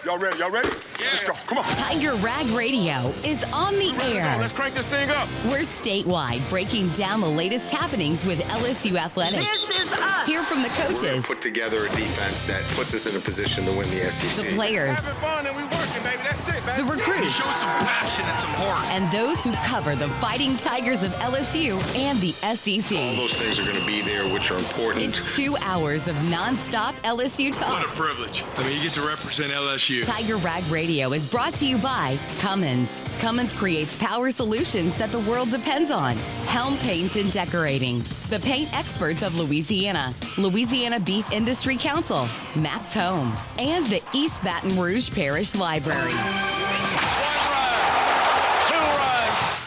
Y'all ready? Yeah. Let's go. Come on. Tiger Rag Radio is on the air. Let's crank this thing up. We're statewide, breaking down the latest happenings with LSU athletics. This is us. Hear from the coaches, Put together a defense that puts us in a position to win the SEC. the players, Having fun and we working, baby. That's it, baby. the recruits, Show some passion and some heart. and those who cover the Fighting Tigers of LSU and the All SEC. those things are going to be there, which are important. It's 2 hours of nonstop LSU What talk. a privilege. I mean, you get to represent LSU. Tiger Rag Radio is brought to you by Cummins. Cummins creates power solutions that the world depends on. Helm Paint and Decorating. The paint experts of Louisiana. Louisiana Beef Industry Council. Max Home. And the East Baton Rouge Parish Library.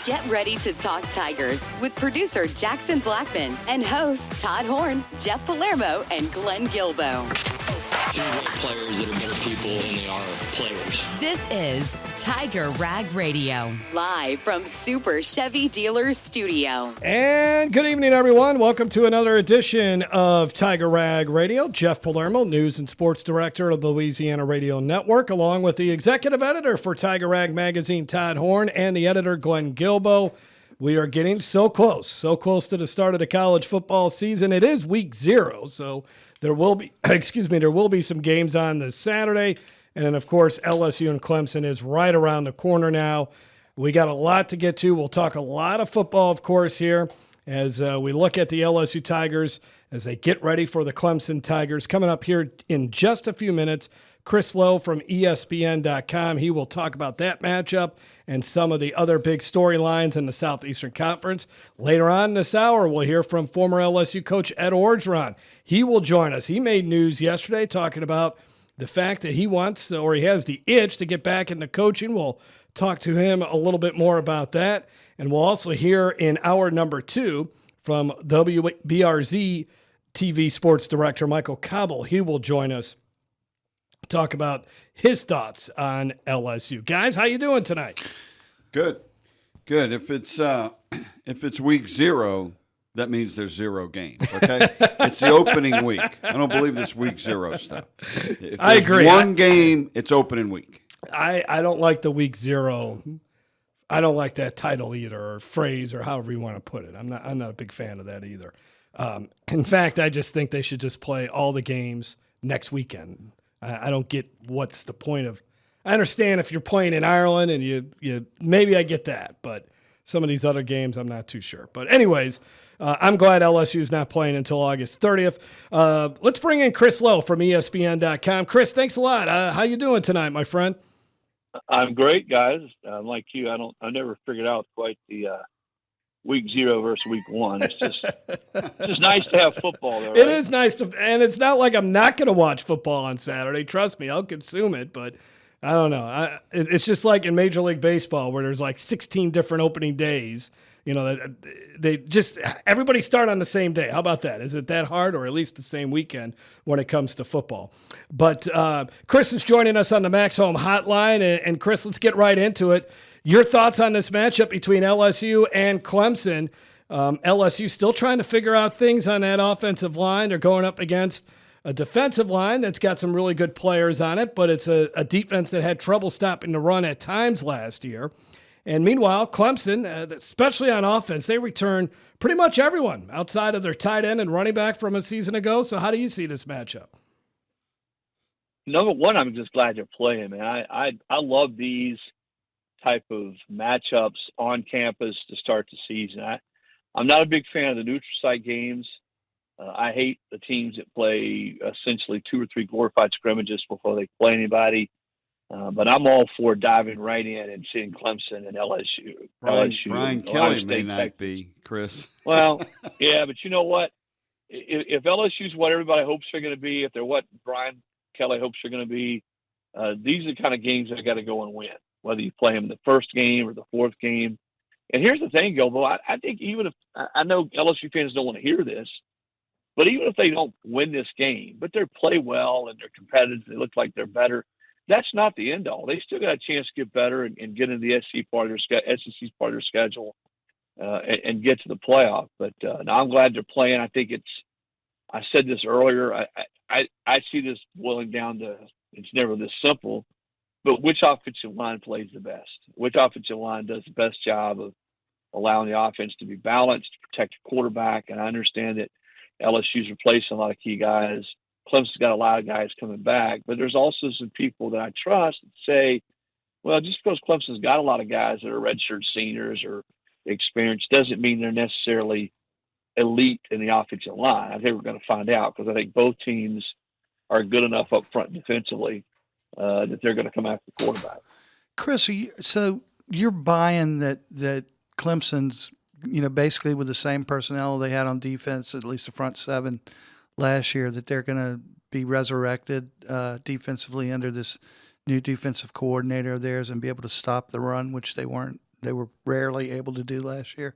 Get ready to talk Tigers with producer Jackson Blackman and hosts Todd Horne, Jeff Palermo, and Glenn Guilbeau. You're players that are better people than they are players. This is Tiger Rag Radio, live from Super Chevy Dealers Studio. And good evening, everyone. Welcome to another edition of Tiger Rag Radio. Jeff Palermo, News and Sports Director of the Louisiana Radio Network, along with the Executive Editor for Tiger Rag Magazine, Todd Horne, and the Editor, Glenn Guilbeau. We are getting so close to the start of the college football season. It is week 0, so there will be, there will be some games on this Saturday. And then, of course, LSU and Clemson is right around the corner now. We got a lot to get to. We'll talk a lot of football, of course, here as we look at the LSU Tigers as they get ready for the Clemson Tigers. Coming up here in just a few minutes, Chris Lowe from ESPN.com. He will talk about that matchup and some of the other big storylines in the Southeastern Conference. Later on this hour, we'll hear from former LSU coach Ed Orgeron. He will join us. He made news yesterday talking about the fact that he wants, or he has the itch to get back into coaching. We'll talk to him a little bit more about that. And we'll also hear in hour number 2 from WBRZ-TV sports director Michael Cauble. He will join us, talk about his thoughts on LSU. Guys, how you doing tonight? Good. If it's week 0, that means there's 0 games, okay? It's the opening week. I don't believe this week 0 stuff. If I agree. One game, it's opening week. I don't like the week 0. I don't like that title either, or phrase, or however you want to put it. I'm not a big fan of that either. In fact, I just think they should just play all the games next weekend. I don't get what's the point of. I understand if you're playing in Ireland and you maybe I get that, but some of these other games I'm not too sure. But anyways, I'm glad LSU is not playing until August 30th. Let's bring in Chris Lowe from ESPN.com. Chris, thanks a lot. How you doing tonight, my friend? I'm great, guys. Like you, I never figured out quite the week 0 versus week 1. It's just nice to have football there. Right? It is nice to, and it's not like I'm not going to watch football on Saturday. Trust me, I'll consume it. But I don't know. It's just like in Major League Baseball where there's like 16 different opening days. You know, they just everybody start on the same day. How about that? Is it that hard, or at least the same weekend when it comes to football? But Chris is joining us on the Max Home Hotline, and Chris, let's get right into it. Your thoughts on this matchup between LSU and Clemson? LSU still trying to figure out things on that offensive line. They're going up against a defensive line that's got some really good players on it, but it's a defense that had trouble stopping the run at times last year. And meanwhile, Clemson, especially on offense, they return pretty much everyone outside of their tight end and running back from a season ago. So how do you see this matchup? Number one, I'm just glad you're playing, man. I love these type of matchups on campus to start the season. I'm not a big fan of the neutral site games. I hate the teams that play essentially 2 or 3 glorified scrimmages before they play anybody. But I'm all for diving right in and seeing Clemson and LSU. Brian Kelly may not be, Chris. Well, yeah, but you know what? If LSU's what everybody hopes they're going to be, if they're what Brian Kelly hopes they're going to be, these are the kind of games that got to go and win, whether you play them in the first game or the fourth game. And here's the thing, Guilbeau, I think even if – I know LSU fans don't want to hear this, but even if they don't win this game, but they play well and they're competitive, they look like they're better, that's not the end all. They still got a chance to get better and get into the SEC's part of their schedule and get to the playoff. But now I'm glad they're playing. I think I said this earlier. I see this boiling down to it's never this simple. but which offensive line plays the best? Which offensive line does the best job of allowing the offense to be balanced, to protect the quarterback? And I understand that LSU's replacing a lot of key guys. Clemson's got a lot of guys coming back, but there's also some people that I trust that say, well, just because Clemson's got a lot of guys that are redshirt seniors or experienced doesn't mean they're necessarily elite in the offensive line. I think we're going to find out, because I think both teams are good enough up front defensively that they're going to come after the quarterback. Chris, so you're buying that Clemson's, basically with the same personnel they had on defense, at least the front seven last year, that they're going to be resurrected defensively under this new defensive coordinator of theirs and be able to stop the run, which they were rarely able to do last year.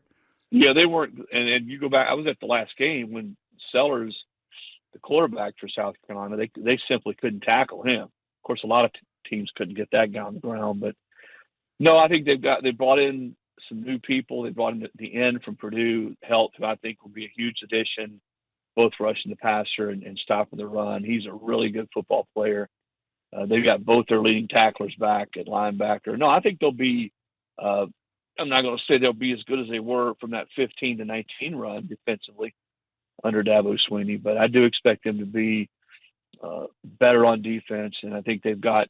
Yeah, they weren't. And you go back, I was at the last game when Sellers, the quarterback for South Carolina, they simply couldn't tackle him. Of course, a lot of teams couldn't get that guy on the ground. But no, I think they brought in some new people. They brought in the end from Purdue, Helt, who I think will be a huge addition, both rushing the passer and stopping the run. He's a really good football player. They've got both their leading tacklers back at linebacker. No, I think they'll be I'm not going to say they'll be as good as they were from that 15-19 run defensively under Dabo Swinney, but I do expect them to be better on defense. And I think they've got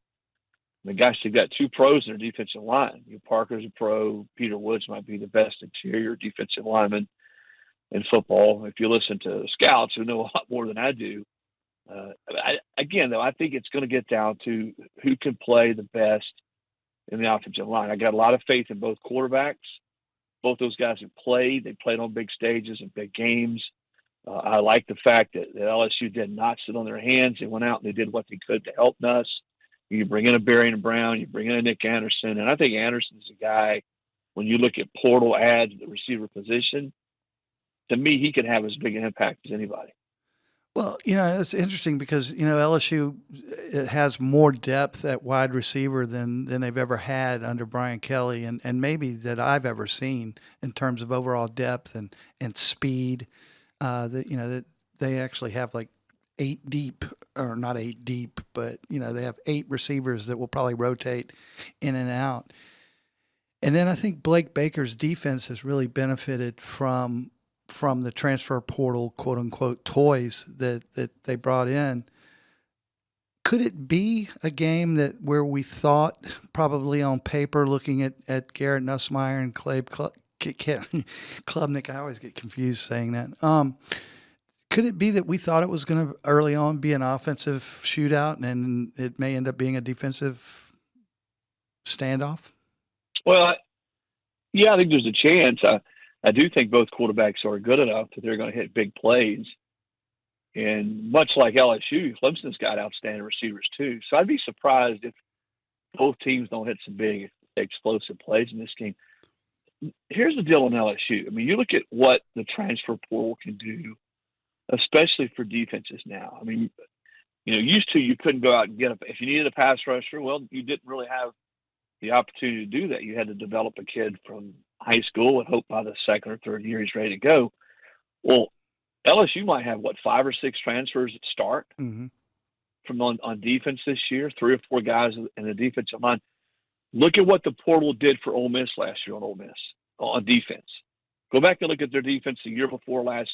two pros in their defensive line. Parker's a pro. Peter Woods might be the best interior defensive lineman in football. If you listen to scouts who know a lot more than I do, I think it's going to get down to who can play the best in the offensive line. I got a lot of faith in both quarterbacks. Both those guys have played. They played on big stages and big games. I like the fact that LSU did not sit on their hands. They went out and they did what they could to help us. You bring in a Berrien Brown, you bring in a Nick Anderson, and I think Anderson's a guy, when you look at portal ads at the receiver position, to me, he could have as big an impact as anybody. Well, it's interesting because, LSU has more depth at wide receiver than they've ever had under Brian Kelly and maybe that I've ever seen in terms of overall depth and speed. That they actually have like 8 deep, or not 8 deep, but, they have 8 receivers that will probably rotate in and out. And then I think Blake Baker's defense has really benefited from the transfer portal, quote unquote, toys that they brought in. Could it be a game where we thought, probably on paper, looking at Garrett Nussmeier and Klubnik, I always get confused saying that. Could it be that we thought it was going to early on be an offensive shootout and it may end up being a defensive standoff? Well, yeah, I think there's a chance. I do think both quarterbacks are good enough that they're going to hit big plays. And much like LSU, Clemson's got outstanding receivers too. So I'd be surprised if both teams don't hit some big explosive plays in this game. Here's the deal on LSU. I mean, you look at what the transfer portal can do, especially for defenses now. I mean, used to you couldn't go out and if you needed a pass rusher, well, you didn't really have the opportunity to do that. You had to develop a kid from high school and hope by the second or third year he's ready to go. Well, LSU might have 5 or 6 transfers that start from on defense this year, 3 or 4 guys in the defensive line. Look at what the portal did for Ole Miss last year on defense. Go back and look at their defense the year before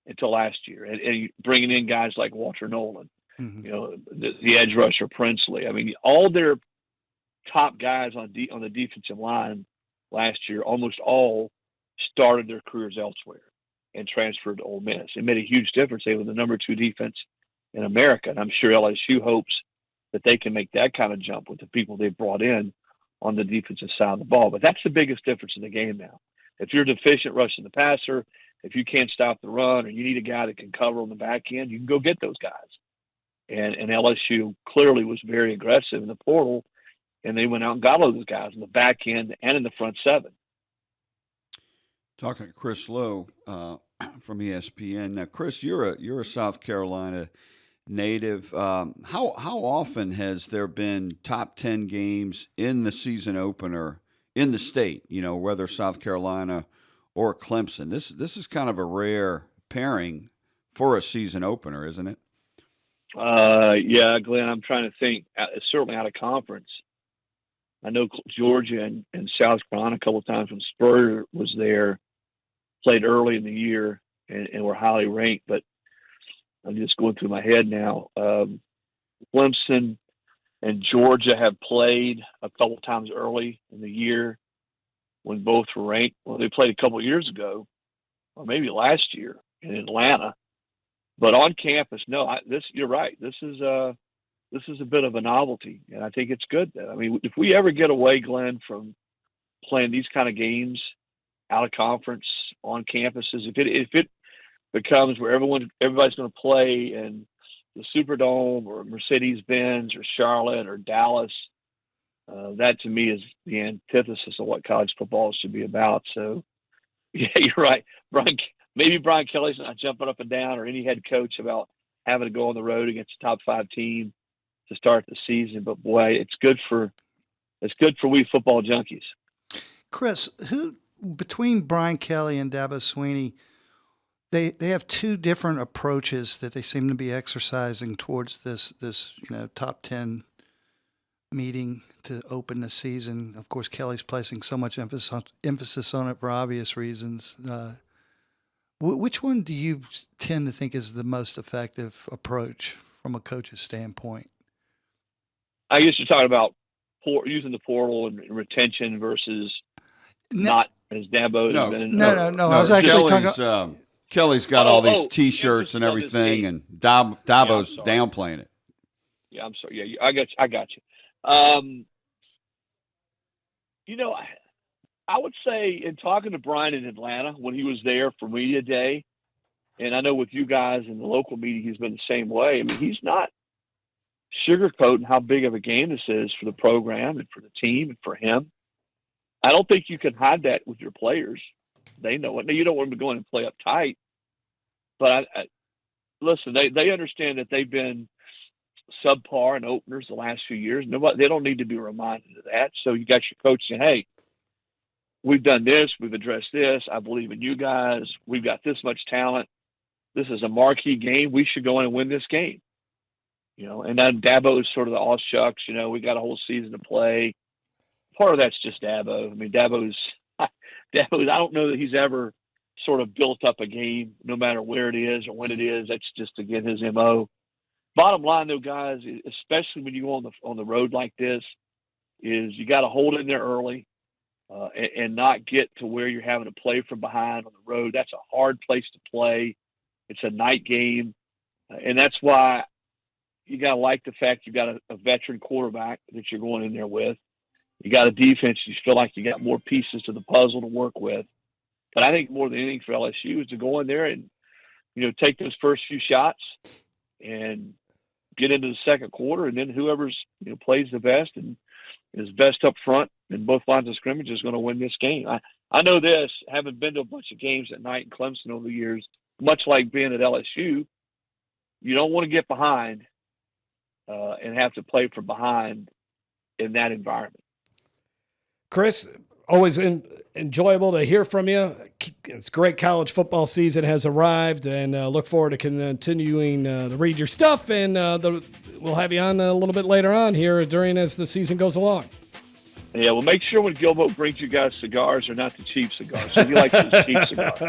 until last year, and bringing in guys like Walter Nolan, the edge rusher Princely. I mean, all their top guys on the defensive line last year, almost all started their careers elsewhere and transferred to Ole Miss. It made a huge difference. They were the number 2 defense in America, and I'm sure LSU hopes that they can make that kind of jump with the people they've brought in on the defensive side of the ball. But that's the biggest difference in the game now. If you're deficient rushing the passer, if you can't stop the run, or you need a guy that can cover on the back end, you can go get those guys. And LSU clearly was very aggressive in the portal, and they went out and got all those guys in the back end and in the front 7. Talking to Chris Lowe from ESPN. Now, Chris, you're a South Carolina native. How often has there been top 10 games in the season opener in the state? Whether South Carolina or Clemson. This is kind of a rare pairing for a season opener, isn't it? Yeah, Glenn. I'm trying to think. Certainly out of conference. I know Georgia and South Carolina a couple of times when Spurrier was there, played early in the year and were highly ranked. But I'm just going through my head now. Clemson and Georgia have played a couple of times early in the year when both were ranked. Well, they played a couple of years ago, or maybe last year in Atlanta. But on campus, no. You're right. This is a bit of a novelty, and I think it's good. I mean, if we ever get away, Glenn, from playing these kind of games out of conference on campuses, if it becomes where everybody's going to play in the Superdome or Mercedes-Benz or Charlotte or Dallas, that to me is the antithesis of what college football should be about. So, yeah, you're right. Maybe Brian Kelly's not jumping up and down, or any head coach, about having to go on the road against a top 5 team to start the season. But boy, it's good for we football junkies. Chris, who between Brian Kelly and Dabo Swinney, they have two different approaches that they seem to be exercising towards this top 10 meeting to open the season. Of course, Kelly's placing so much emphasis on it for obvious reasons. Which one do you tend to think is the most effective approach from a coach's standpoint? I guess you're talking about using the portal and retention versus not as Dabo. No. I was actually talking. Kelly's got all these T-shirts and everything, and Dabo's downplaying it. Yeah, I'm sorry. Yeah, I got you. I would say, in talking to Brian in Atlanta when he was there for media day, and I know with you guys in the local media, he's been the same way. I mean, he's not sugarcoating how big of a game this is for the program and for the team and for him. I don't think you can hide that with your players. They know it. Now, you don't want them to go in and play uptight, but listen, they understand that they've been subpar in openers the last few years. They don't need to be reminded of that. So you got your coach saying, hey, we've done this, we've addressed this, I believe in you guys, we've got this much talent, this is a marquee game, we should go in and win this game. And then Dabo is sort of the all shucks, we got a whole season to play. Part of that's just Dabo. I mean, Dabo's I don't know that he's ever sort of built up a game, no matter where it is or when it is. That's just, again, his MO. Bottom line, though, guys, especially when you go on the road like this, is you got to hold in there early. And not get to where you're having to play from behind on the road. That's a hard place to play. It's a night game. And that's why you got to like the fact you got a veteran quarterback that you're going in there with. You got a defense, you feel like you got more pieces to the puzzle to work with. But I think more than anything for LSU is to go in there and, take those first few shots and get into the second quarter. And then whoever's, plays the best and is best up front in both lines of scrimmage is going to win this game. I know this, having been to a bunch of games at night in Clemson over the years, much like being at LSU, you don't want to get behind and have to play from behind in that environment. Chris, always enjoyable to hear from you. It's great. College football season has arrived, and look forward to continuing to read your stuff. And we'll have you on a little bit later on here as the season goes along. Yeah, well, make sure when Guilbeau brings you guys cigars, they're not the cheap cigars. So he likes those cheap cigars.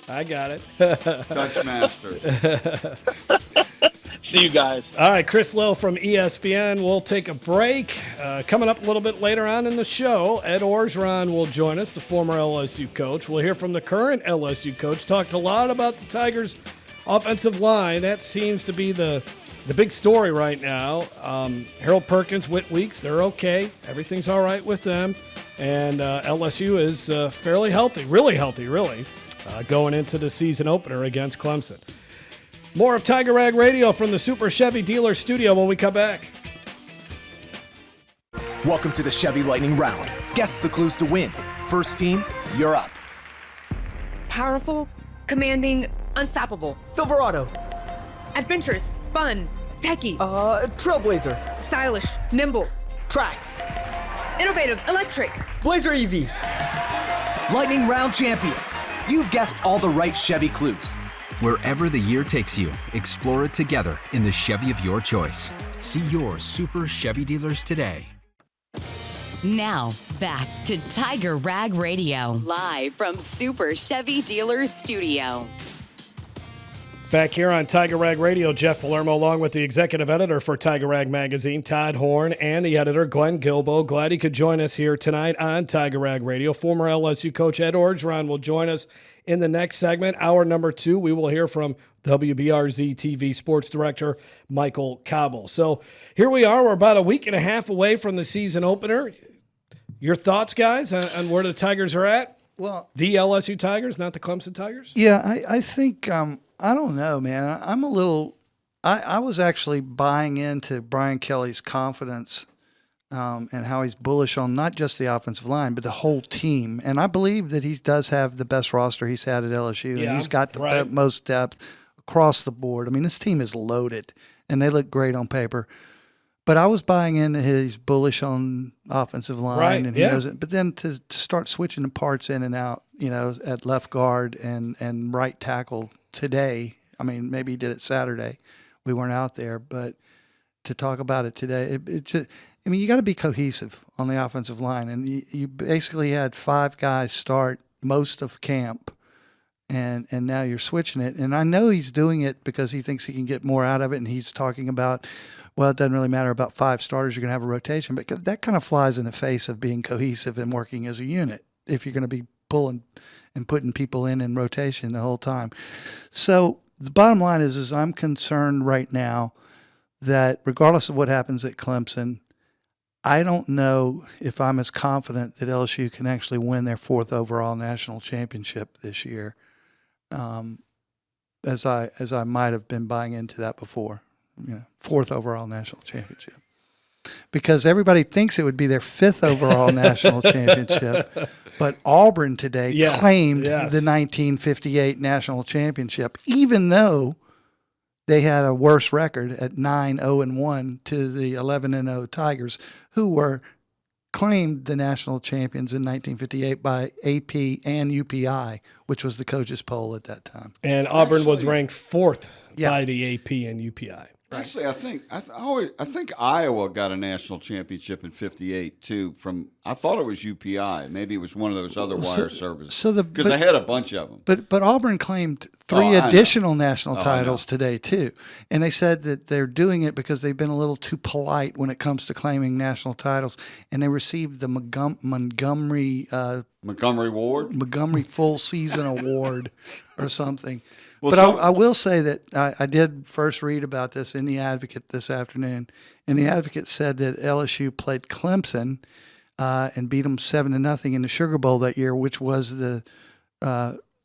I got it. Dutch Master. See you guys. All right, Chris Lowe from ESPN. We'll take a break. Coming up a little bit later on in the show, Ed Orgeron will join us, the former LSU coach. We'll hear from the current LSU coach. Talked a lot about the Tigers' offensive line. That seems to be the big story right now. Harold Perkins, Whit Weeks, they're okay. Everything's all right with them. And LSU is fairly healthy, really, going into the season opener against Clemson. More of Tiger Rag Radio from the Super Chevy Dealer Studio when we come back. Welcome to the Chevy Lightning Round. Guess the clues to win. First team, you're up. Powerful, commanding, unstoppable. Silverado. Adventurous, fun, techie. Trailblazer. Stylish, nimble. Trax. Innovative, electric. Blazer EV. Lightning Round champions. You've guessed all the right Chevy clues. Wherever the year takes you, explore it together in the Chevy of your choice. See your Super Chevy dealers today. Now, back to Tiger Rag Radio, live from Super Chevy Dealers Studio. Back here on Tiger Rag Radio, Jeff Palermo, along with the executive editor for Tiger Rag Magazine, Todd Horne, and the editor, Glenn Guilbeau. Glad he could join us here tonight on Tiger Rag Radio. Former LSU coach Ed Orgeron will join us in the next segment. Hour number 2, we will hear from WBRZ-TV sports director Michael Cauble. So here we are. We're about a week and a half away from the season opener. Your thoughts, guys, on where the Tigers are at? Well, the LSU Tigers, not the Clemson Tigers? Yeah, I think I don't know, man. I'm a little – I was actually buying into Brian Kelly's confidence and how he's bullish on not just the offensive line but the whole team. And I believe that he does have the best roster he's had at LSU. Yeah, and he's got the most depth across the board. I mean, this team is loaded, and they look great on paper. But I was buying into his bullish on offensive line, and he knows it. But then to start switching the parts in and out, at left guard and right tackle today. I mean, maybe he did it Saturday. We weren't out there, but to talk about it today, it just. I mean, you got to be cohesive on the offensive line, and you basically had 5 guys start most of camp, and now you're switching it. And I know he's doing it because he thinks he can get more out of it, and he's talking about, well, it doesn't really matter about 5 starters. You're going to have a rotation, but that kind of flies in the face of being cohesive and working as a unit if you're going to be pulling and putting people in rotation the whole time. So the bottom line is I'm concerned right now that regardless of what happens at Clemson, I don't know if I'm as confident that LSU can actually win their 4th overall national championship this year as I might have been buying into that before. 4th overall national championship. Because everybody thinks it would be their 5th overall national championship. But Auburn today claimed the 1958 national championship, even though they had a worse record at 9-0-1 to the 11-0 Tigers, who were claimed the national champions in 1958 by AP and UPI, which was the coaches' poll at that time. And Auburn was ranked 4th by the AP and UPI. Actually, I think Iowa got a national championship in '58 too. I thought it was UPI. Maybe it was one of those other wire services. Because they had a bunch of them. But Auburn claimed 3 additional national titles today too, and they said that they're doing it because they've been a little too polite when it comes to claiming national titles, and they received the Montgomery Full Season Award or something. Well, but I will say that I did first read about this in The Advocate this afternoon, and The Advocate said that LSU played Clemson and beat them 7-0 in the Sugar Bowl that year, which was the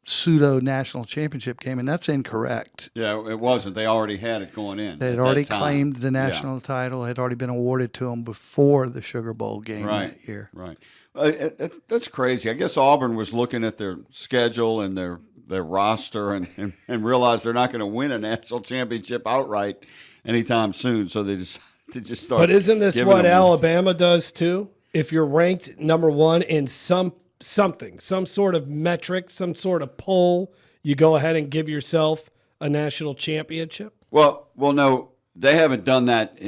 pseudo national championship game, and that's incorrect. Yeah, it wasn't. They already had it going in. They had already claimed the national title; had already been awarded to them before the Sugar Bowl game that year. Right. That's crazy. I guess Auburn was looking at their schedule and their roster and realized they're not going to win a national championship outright anytime soon. So they decided to just start. But isn't this what Alabama does too? If you're ranked number 1 in some sort of metric, some sort of poll, you go ahead and give yourself a national championship? Well, no, they haven't done that.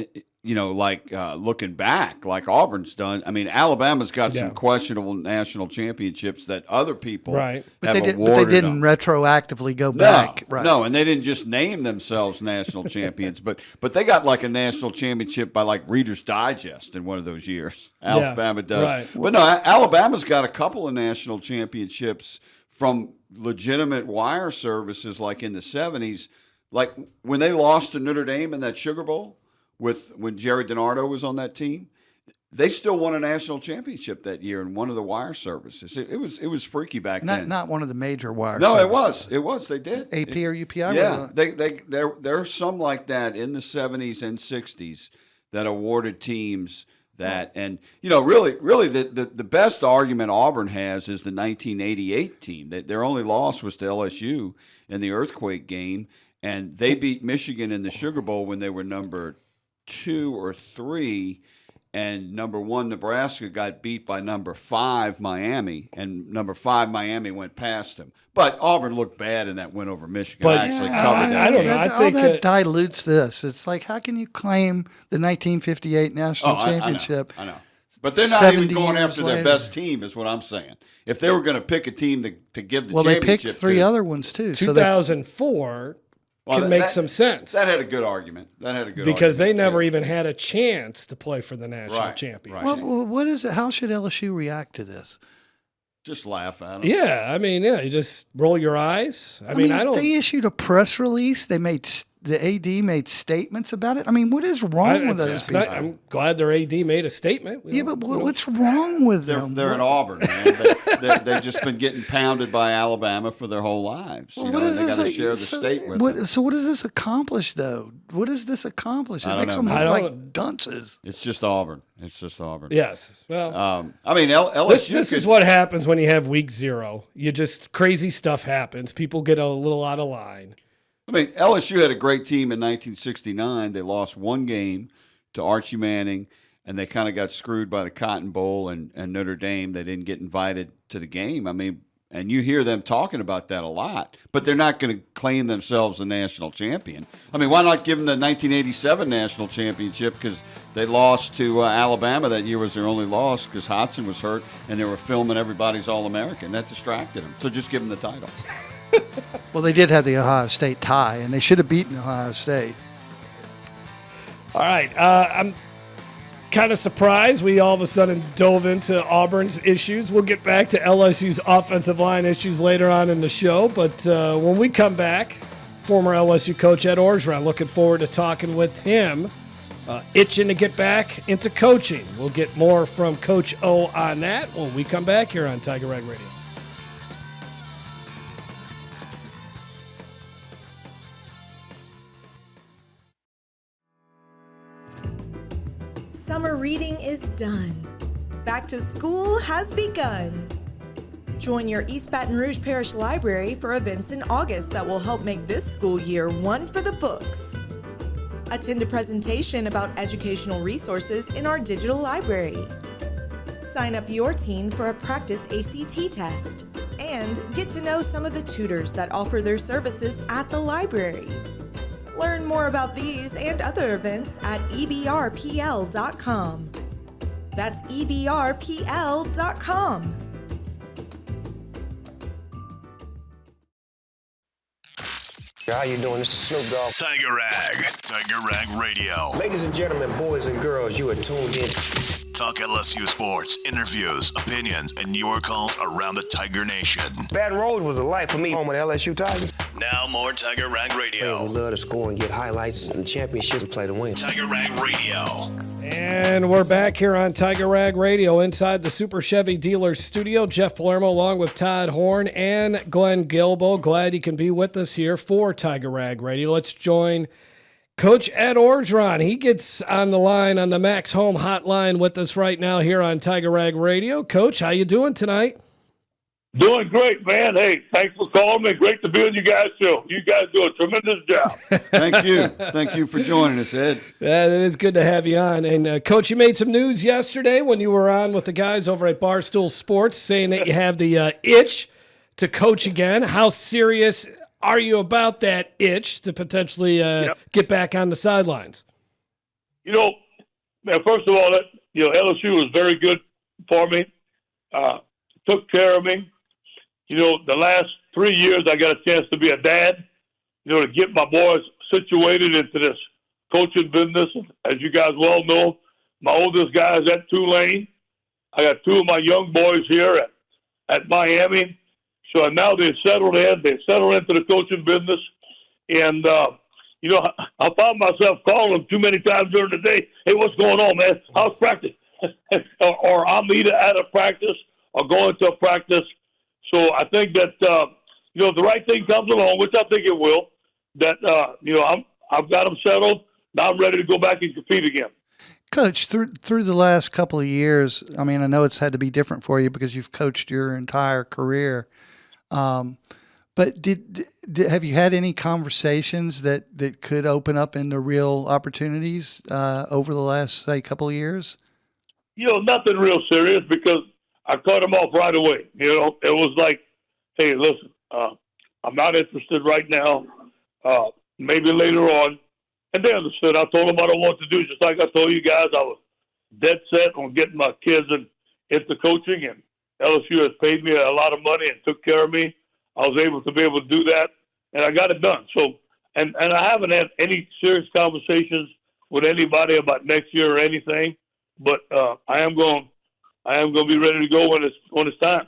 Looking back, like Auburn's done. I mean, Alabama's got some questionable national championships that other people have awarded but they didn't retroactively go back. No, and they didn't just name themselves national champions, but they got like a national championship by like Reader's Digest in one of those years. Alabama does. Right. But no, Alabama's got a couple of national championships from legitimate wire services like in the 70s, like when they lost to Notre Dame in that Sugar Bowl. When Jerry DiNardo was on that team, they still won a national championship that year in one of the wire services. It was freaky back then. Not one of the major wire services. No, it was. They did. AP or UPI? Yeah, there's some like that in the 70s and 60s that awarded teams that. And, really the best argument Auburn has is the 1988 team. Their only loss was to LSU in the earthquake game, and they beat Michigan in the Sugar Bowl when they were number 2 or 3, and number 1 Nebraska got beat by number 5 Miami, and number 5 Miami went past them. But Auburn looked bad in that win over Michigan. But actually covered that. I don't know. I think that dilutes this. It's like, how can you claim the 1958 national championship? I know. But they're not even 70 going years after their later. best team, is what I'm saying. If they were going to pick a team to give the Well, they championship picked three to, other ones too. So 2004 can make some sense. That had a good argument. Because they never even had a chance to play for the national championship. Well, what is it? How should LSU react to this? Just laugh at them. Yeah, I mean, you just roll your eyes. I mean, I don't. They issued a press release. They made the AD made statements about it. I mean, what is wrong with those people? I'm glad their AD made a statement. But what's wrong with them? They're in Auburn, man. They've just been getting pounded by Alabama for their whole lives. Well, They got to share the state with them. So what does this accomplish, though? What does this accomplish? It makes them look like dunces. It's just Auburn. Yes. Well, I mean, LSU. This is what happens when you have week 0. You just crazy stuff happens. People get a little out of line. I mean, LSU had a great team in 1969. They lost one game to Archie Manning, and they kind of got screwed by the Cotton Bowl and Notre Dame. They didn't get invited to the game. I mean, and you hear them talking about that a lot, but they're not going to claim themselves a national champion. I mean, why not give them the 1987 national championship? Because they lost to Alabama that year was their only loss because Hodson was hurt, and they were filming everybody's All-American. That distracted them. So just give them the title. Well, they did have the Ohio State tie, and they should have beaten Ohio State. All right. I'm kind of surprised we all of a sudden dove into Auburn's issues. We'll get back to LSU's offensive line issues later on in the show. But when we come back, former LSU coach Ed Orgeron, looking forward to talking with him, itching to get back into coaching. We'll get more from Coach O on that when we come back here on Tiger Rag Radio. Summer reading is done. Back to school has begun. Join your East Baton Rouge Parish Library for events in August that will help make this school year one for the books. Attend a presentation about educational resources in our digital library. Sign up your teen for a practice ACT test and get to know some of the tutors that offer their services at the library. Learn more about these and other events at ebrpl.com. That's ebrpl.com. How you doing? This is Snoop Dogg. Tiger Rag Radio. Ladies and gentlemen, boys and girls, you are tuned in. Talk LSU sports, interviews, opinions, and your calls around the Tiger Nation. Baton Rouge was a life for me, home with LSU Tigers. Now more Tiger Rag Radio. We love to score and get highlights and championships and play to win. Tiger Rag Radio. And we're back here on Tiger Rag Radio inside the Super Chevy Dealers studio. Jeff Palermo along with Todd Horne and Glenn Guilbeau. Glad you can be with us here for Tiger Rag Radio. Let's join Coach Ed Orgeron. He gets on the line on the Max Home Hotline with us right now here on Tiger Rag Radio. Coach, how you doing tonight? Doing great, man. Hey, thanks for calling me. Great to be on you guys' show. You guys do a tremendous job. Thank you. Thank you for joining us, Ed. Yeah, it is good to have you on. And, Coach, you made some news yesterday when you were on with the guys over at Barstool Sports saying that you have the itch to coach again. How serious are you about that itch to potentially get back on the sidelines? You know, man, first of all, LSU was very good for me. Took care of me. You know, the last 3 years I got a chance to be a dad, to get my boys situated into this coaching business. As you guys well know, my oldest guy is at Tulane. I got 2 of my young boys here at Miami. So now they've settled in. They've settled into the coaching business. And, I found myself calling them too many times during the day. Hey, what's going on, man? How's practice? or I'm either at a practice or going to a practice. So I think that, the right thing comes along, which I think it will, that, I've got them settled. Now I'm ready to go back and compete again. Coach, through the last couple of years, I mean, I know it's had to be different for you because you've coached your entire career. But have you had any conversations that could open up into real opportunities over the last, say, couple of years? Nothing real serious because I cut them off right away. It was like, hey, listen, I'm not interested right now. Maybe later on. And they understood. I told them I don't want to do, just like I told you guys. I was dead set on getting my kids into coaching, and LSU has paid me a lot of money and took care of me. I was able to do that, and I got it done. So, and I haven't had any serious conversations with anybody about next year or anything, but I am going to be ready to go when it's time.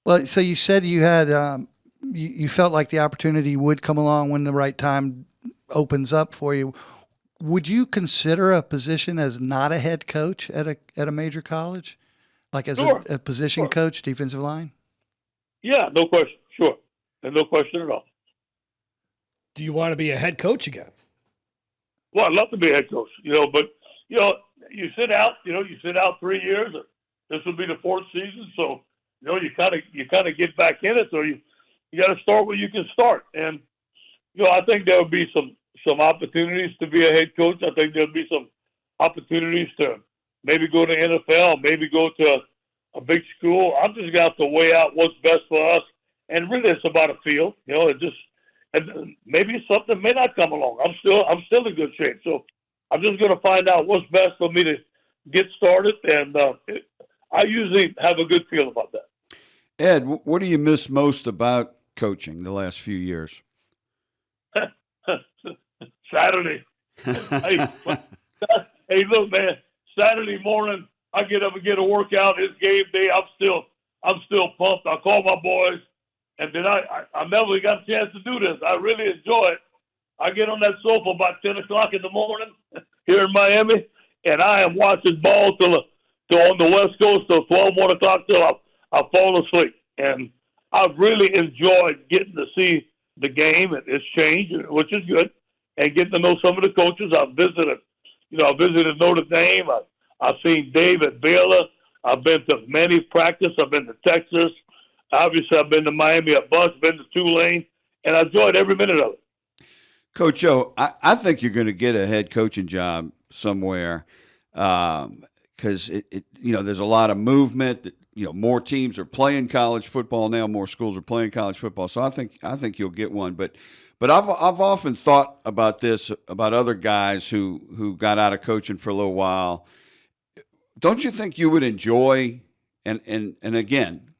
Well, so you said you had you felt like the opportunity would come along when the right time opens up for you. Would you consider a position as not a head coach at a major college, like as a position coach, defensive line? Yeah, no question. Sure, and no question at all. Do you want to be a head coach again? Well, I'd love to be a head coach, but you sit out 3 years. This will be the fourth season, so you kind of get back in it. So you got to start where you can start, and I think there will be some opportunities to be a head coach. I think there'll be some opportunities to maybe go to NFL, maybe go to a big school. I'm just gonna have to weigh out what's best for us, and really it's about a field. And maybe something may not come along. I'm still in good shape, so I'm just gonna find out what's best for me to get started, and I usually have a good feel about that. Ed, what do you miss most about coaching the last few years? Saturday. Hey, look, man. Saturday morning, I get up and get a workout. It's game day. I'm still pumped. I call my boys, and then I never got a chance to do this. I really enjoy it. I get on that sofa about 10 o'clock in the morning here in Miami, and I am watching ball till on the West Coast till 12, 1 o'clock till I fall asleep. And I've really enjoyed getting to see the game. It's changed, which is good, and getting to know some of the coaches. I visited Notre Dame. I've seen David Baylor. I've been to many practice. I've been to Texas. Obviously, I've been to Miami a bunch, been to Tulane, and I enjoyed every minute of it. Coach O, I think you're going to get a head coaching job somewhere because there's a lot of movement. More teams are playing college football now. More schools are playing college football. So I think you'll get one. But I've often thought about this about other guys who got out of coaching for a little while. Don't you think you would enjoy and again,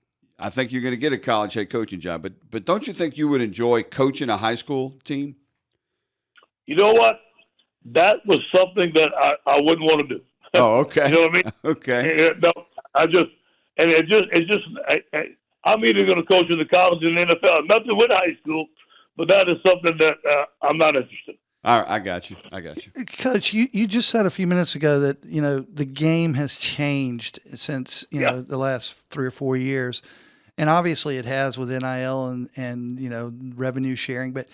I think you're going to get a college head coaching job, but don't you think you would enjoy coaching a high school team? You know what? That was something that I wouldn't want to do. Oh, okay. You know what I mean? Okay. No, I'm either going to coach in the college and the NFL. Nothing with high school, but that is something that I'm not interested in. All right, I got you. Coach, you just said a few minutes ago that, the game has changed since, the last 3 or 4 years. And obviously it has with NIL and revenue sharing. But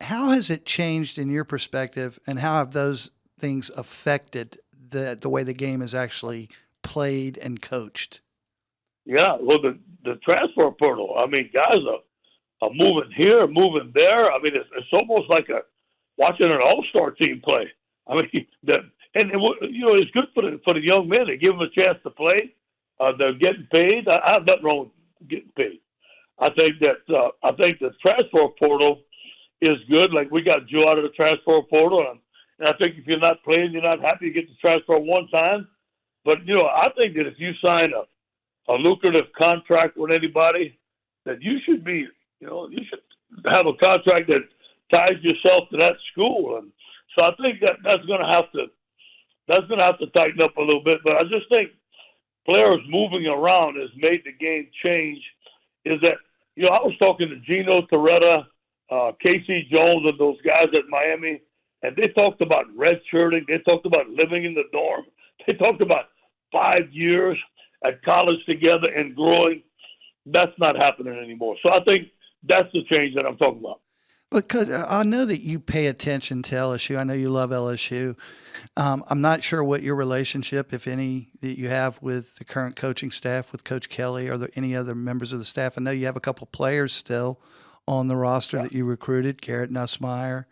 how has it changed in your perspective, and how have those things affected the way the game is actually played and coached? Yeah, well, the transfer portal. I mean, guys are moving here, moving there. I mean, it's almost like watching an all-star team play. I mean, it's good for the young men. They give them a chance to play. They're getting paid. I have nothing wrong with getting paid. I think the transfer portal is good. Like, we got Joe out of the transfer portal, and I think if you're not playing, you're not happy to get the transfer one time. But I think that if you sign a lucrative contract with anybody, that you should be, you should have a contract that ties yourself to that school. And so I think that's going to have to tighten up a little bit. But I just think players moving around has made the game change. Is that I was talking to Gino Torretta, Casey Jones, and those guys at Miami, and they talked about redshirting. They talked about living in the dorm. They talked about 5 years at college together and growing. That's not happening anymore. So I think that's the change that I'm talking about. But I know that you pay attention to LSU. I know you love LSU. I'm not sure what your relationship, if any, that you have with the current coaching staff, with Coach Kelly, or there any other members of the staff. I know you have a couple players still on the roster that you recruited, Garrett Nussmeier,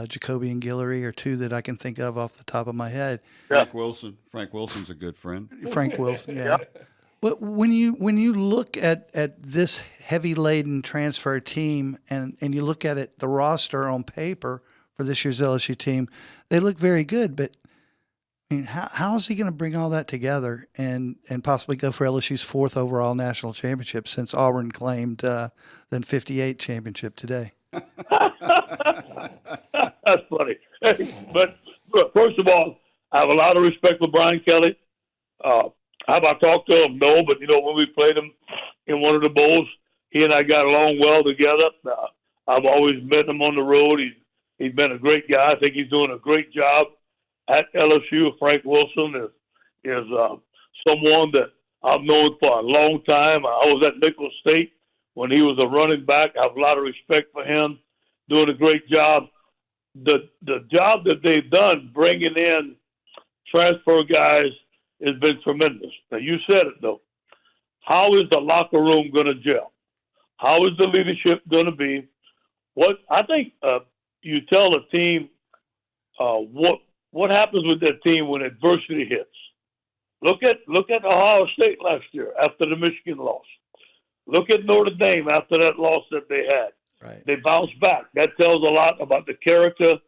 Jacoby and Guillory are two that I can think of off the top of my head. Frank Wilson. Frank Wilson's a good friend. Frank Wilson, yeah. But when you look at this heavy laden transfer team and you look at it, the roster on paper for this year's LSU team, they look very good. But I mean, how is he going to bring all that together and possibly go for LSU's 4th overall national championship since Auburn claimed the 58 championship today? That's funny. But first of all, I have a lot of respect for Brian Kelly. Have I talked to him? No, but, when we played him in one of the bowls, he and I got along well together. I've always met him on the road. He's been a great guy. I think he's doing a great job at LSU. Frank Wilson is someone that I've known for a long time. I was at Nicholls State when he was a running back. I have a lot of respect for him, doing a great job. The job that they've done bringing in transfer guys has been tremendous. Now, you said it, though. How is the locker room going to gel? How is the leadership going to be? What I think you tell a team what happens with that team when adversity hits. Look at Ohio State last year after the Michigan loss. Look at Notre Dame after that loss that they had. Right. They bounced back. That tells a lot about the character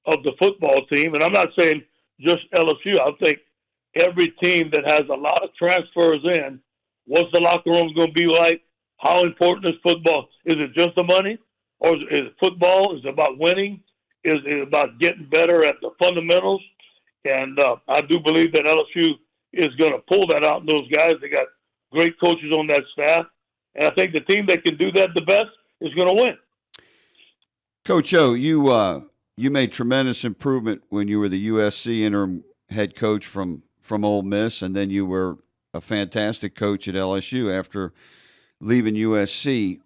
of the football team. And I'm not saying just LSU. I think every team that has a lot of transfers in, what's the locker room going to be like? How important is football? Is it just the money? Or is it football? Is it about winning? Is it about getting better at the fundamentals? And I do believe that LSU is going to pull that out in those guys. They got great coaches on that staff. And I think the team that can do that the best is going to win. Coach O, you made tremendous improvement when you were the USC interim head coach from Ole Miss, and then you were a fantastic coach at LSU after leaving USC.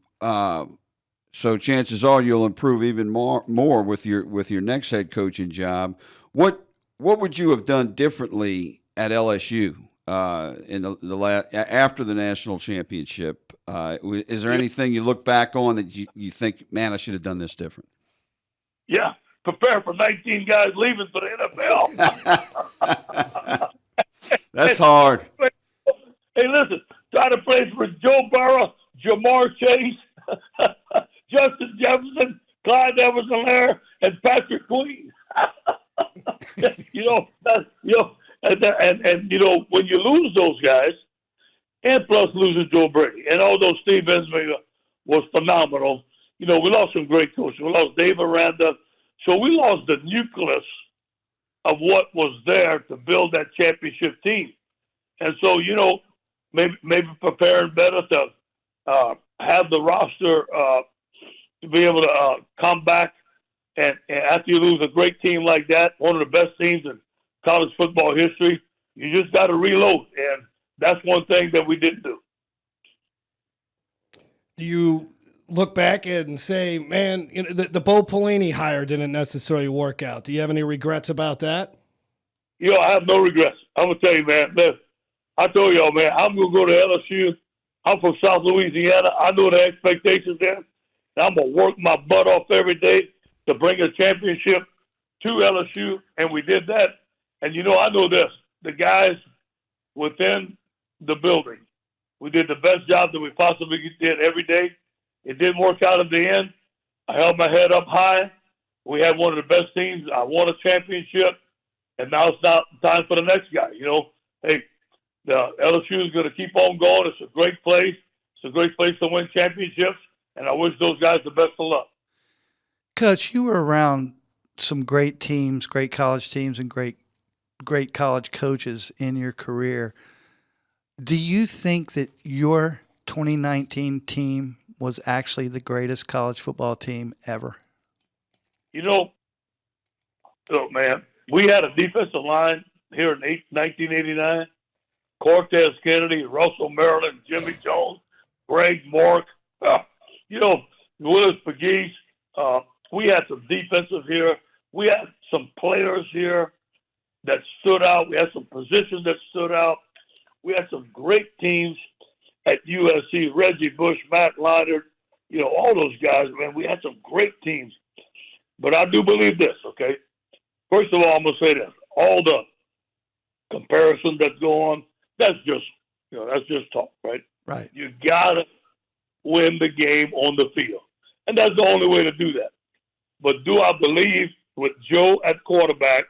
So chances are you'll improve even more with your next head coaching job. What would you have done differently at LSU in the after the national championship? Is there anything you look back on that you think, man, I should have done this different? Yeah, prepare for 19 guys leaving for the NFL. That's hard. Hey, listen, try to play for Joe Burrow, Jamar Chase, Justin Jefferson, Clyde Edwards-Helaire, and Patrick Queen. When you lose those guys, and plus losing Joe Brady, and although Steve Ensminger was phenomenal, we lost some great coaches. We lost Dave Aranda. So we lost the nucleus of what was there to build that championship team. And so, maybe preparing better to have the roster to be able to come back. And after you lose a great team like that, one of the best teams in college football history, you just got to reload. And that's one thing that we didn't do. Do you look back and say, man, the Bo Pelini hire didn't necessarily work out? Do you have any regrets about that? I have no regrets. I'm going to tell you, man. Listen, I told y'all, man, I'm going to go to LSU. I'm from South Louisiana. I know the expectations there. And I'm going to work my butt off every day to bring a championship to LSU, and we did that. And, I know this. The guys within the building, we did the best job that we possibly did every day. It didn't work out at the end. I held my head up high. We had one of the best teams. I won a championship, and now it's not time for the next guy. Hey, the LSU is going to keep on going. It's a great place. It's a great place to win championships, and I wish those guys the best of luck. Coach, you were around some great teams, great college teams, and great college coaches in your career. Do you think that your 2019 team was actually the greatest college football team ever? Look, man, we had a defensive line here in 1989. Cortez Kennedy, Russell Maryland, Jimmy Jones, Greg Mork, Willis Pegues. We had some defensive here. We had some players here that stood out. We had some positions that stood out. We had some great teams at USC, Reggie Bush, Matt Leinart, all those guys, man. We had some great teams. But I do believe this, okay? First of all, I'm going to say this. All the comparisons that go on, that's just talk, right? Right. You got to win the game on the field. And that's the only way to do that. But do I believe with Joe at quarterback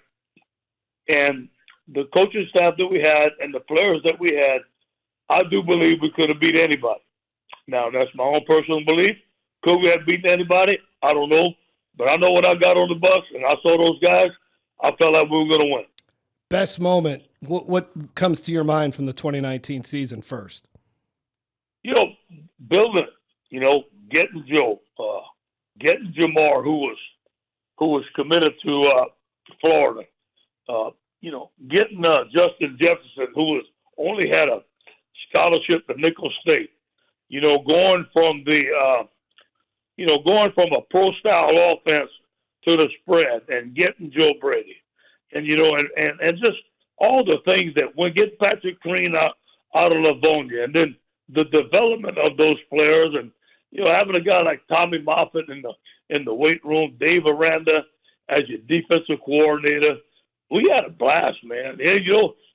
and the coaching staff that we had and the players that we had, I do believe we could have beat anybody. Now, that's my own personal belief. Could we have beaten anybody? I don't know. But I know when I got on the bus and I saw those guys, I felt like we were going to win. Best moment, what comes to your mind from the 2019 season first? Building it, getting Joe, getting Jamar, who was committed to Florida, getting Justin Jefferson, who only had a scholarship to Nicholls State, going from a pro-style offense to the spread and getting Joe Brady. And, and just all the things that when get Patrick Green out of Livonia, and then the development of those players, and, having a guy like Tommy Moffitt in the weight room, Dave Aranda as your defensive coordinator. We had a blast, man. And,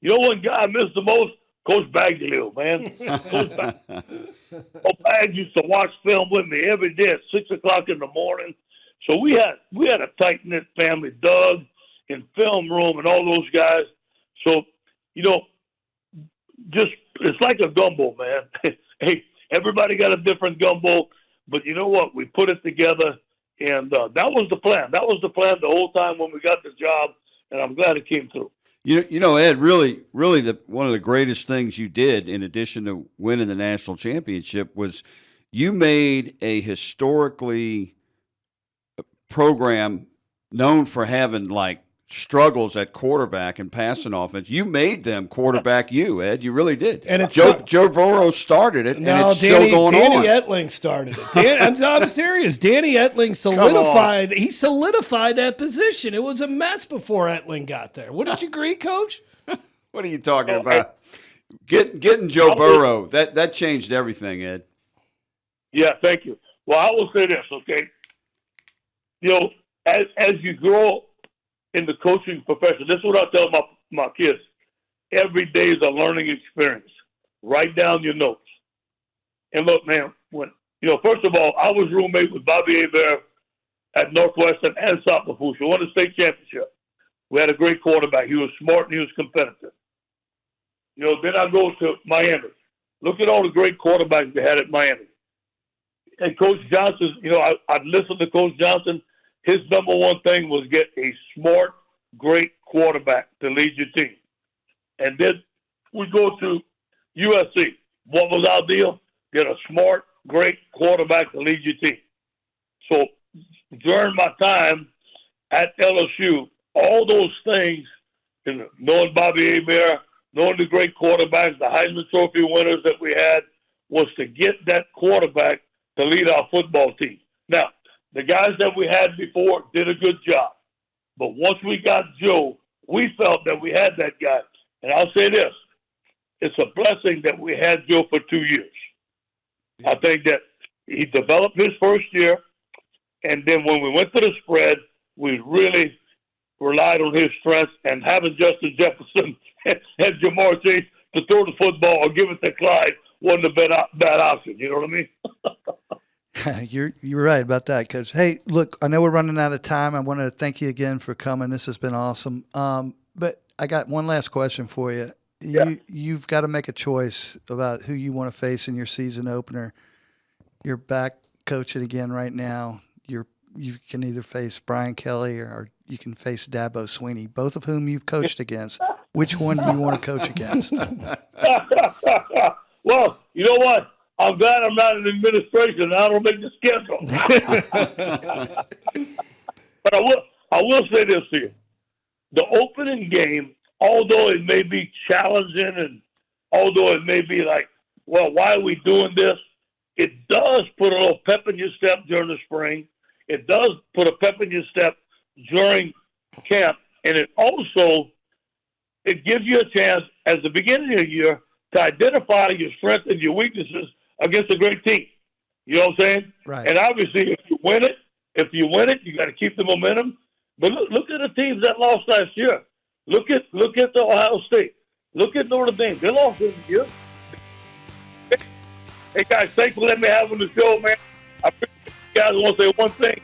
one guy I missed the most? Coach Baglio, man. Coach Bag used to watch film with me every day at 6 o'clock in the morning. So we had a tight-knit family, Doug in film room and all those guys. So, just it's like a gumbo, man. Hey, everybody got a different gumbo, but you know what? We put it together, and that was the plan. That was the plan the whole time when we got the job, and I'm glad it came through. Ed, really, one of the greatest things you did, in addition to winning the national championship, was you made a historically program known for having struggles at quarterback and passing offense. You made them quarterback you, Ed. You really did. And it's Joe Burrow started it, and it's still going Danny on. Etling started it. I'm serious. Danny Etling solidified. He solidified that position. It was a mess before Etling got there. Wouldn't you agree, Coach? What are you talking about? Getting Joe Burrow, that changed everything, Ed. Yeah, thank you. Well, I will say this, okay? As you grow in the coaching profession, this is what I tell my kids. Every day is a learning experience. Write down your notes. And look, man, first of all, I was roommate with Bobby Hebert at Northwestern and Sopapusha, won the state championship. We had a great quarterback. He was smart and he was competitive. Then I go to Miami. Look at all the great quarterbacks we had at Miami. And Coach Johnson, I'd listened to Coach Johnson. His number one thing was get a smart, great quarterback to lead your team. And then we go to USC. What was our deal? Get a smart, great quarterback to lead your team. So during my time at LSU, all those things, knowing Bobby Hebert, knowing the great quarterbacks, the Heisman Trophy winners that we had, was to get that quarterback to lead our football team. Now, the guys that we had before did a good job. But once we got Joe, we felt that we had that guy. And I'll say this, it's a blessing that we had Joe for 2 years. I think that he developed his first year, and then when we went to the spread, we really relied on his strengths, and having Justin Jefferson and Jamar Chase to throw the football or give it to Clyde wasn't a bad option. You know what I mean? You're right about that, Coach. Hey, look, I know we're running out of time. I want to thank you again for coming. This has been awesome. But I got one last question for you. Yeah. You've got to make a choice about who you want to face in your season opener. You're back coaching again right now. You can either face Brian Kelly or you can face Dabo Swinney, both of whom you've coached against. Which one do you want to coach against? Well, you know what? I'm glad I'm not in administration and I don't make the schedule. But I will say this to you. The opening game, although it may be challenging and although it may be like, well, why are we doing this? It does put a little pep in your step during the spring. It does put a pep in your step during camp. And it gives you a chance at the beginning of the year to identify your strengths and your weaknesses against a great team. You know what I'm saying? Right. And obviously, if you win it, you got to keep the momentum. But look at the teams that lost last year. Look at the Ohio State. Look at Notre Dame. They lost this year. Hey, guys, thanks for letting me have on the show, man. I appreciate you guys. I want to say one thing.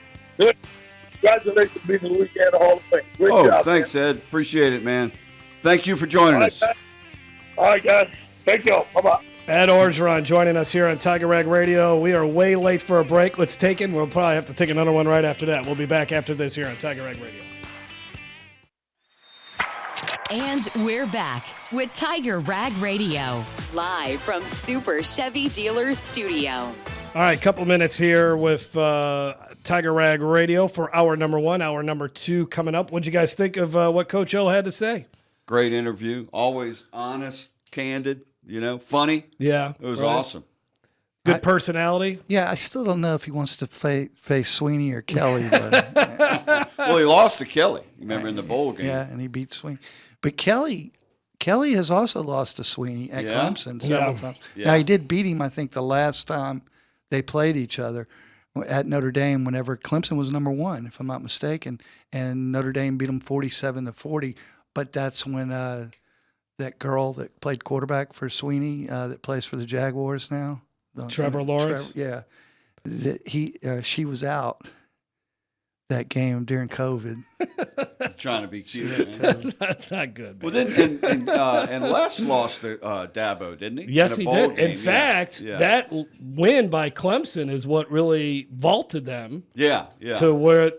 Congratulations on being the Louisiana Hall of Fame. Great job, thanks, man. Ed. Appreciate it, man. Thank you for joining us. All right, guys. Thank you. Bye-bye. Ed Orgeron joining us here on Tiger Rag Radio. We are way late for a break. Let's take it. We'll probably have to take another one right after that. We'll be back after this here on Tiger Rag Radio. And we're back with Tiger Rag Radio, live from Super Chevy Dealers Studio. All right, couple minutes here with Tiger Rag Radio for hour number 1. Hour number 2 coming up. What'd you guys think of what Coach O had to say? Great interview. Always honest, candid, funny. Yeah. It was right. awesome. Good personality. Yeah, I still don't know if he wants to face Swinney or Kelly. But, Well, he lost to Kelly, remember, in the bowl game. yeah, and he beat Swinney. But Kelly has also lost to Swinney at Clemson several times. Yeah. Now, he did beat him, I think, the last time they played each other at Notre Dame whenever Clemson was number 1, if I'm not mistaken. And Notre Dame beat him 47-40. But that's when that girl that played quarterback for Swinney that plays for the Jaguars now. Trevor Lawrence? She was out that game during COVID. Trying to be cute. Man. That's not good. Well, then and Les lost to Dabo, didn't he? Yes, In he a bowl did. game. In fact, Yeah. that win by Clemson is what really vaulted them. Yeah. To where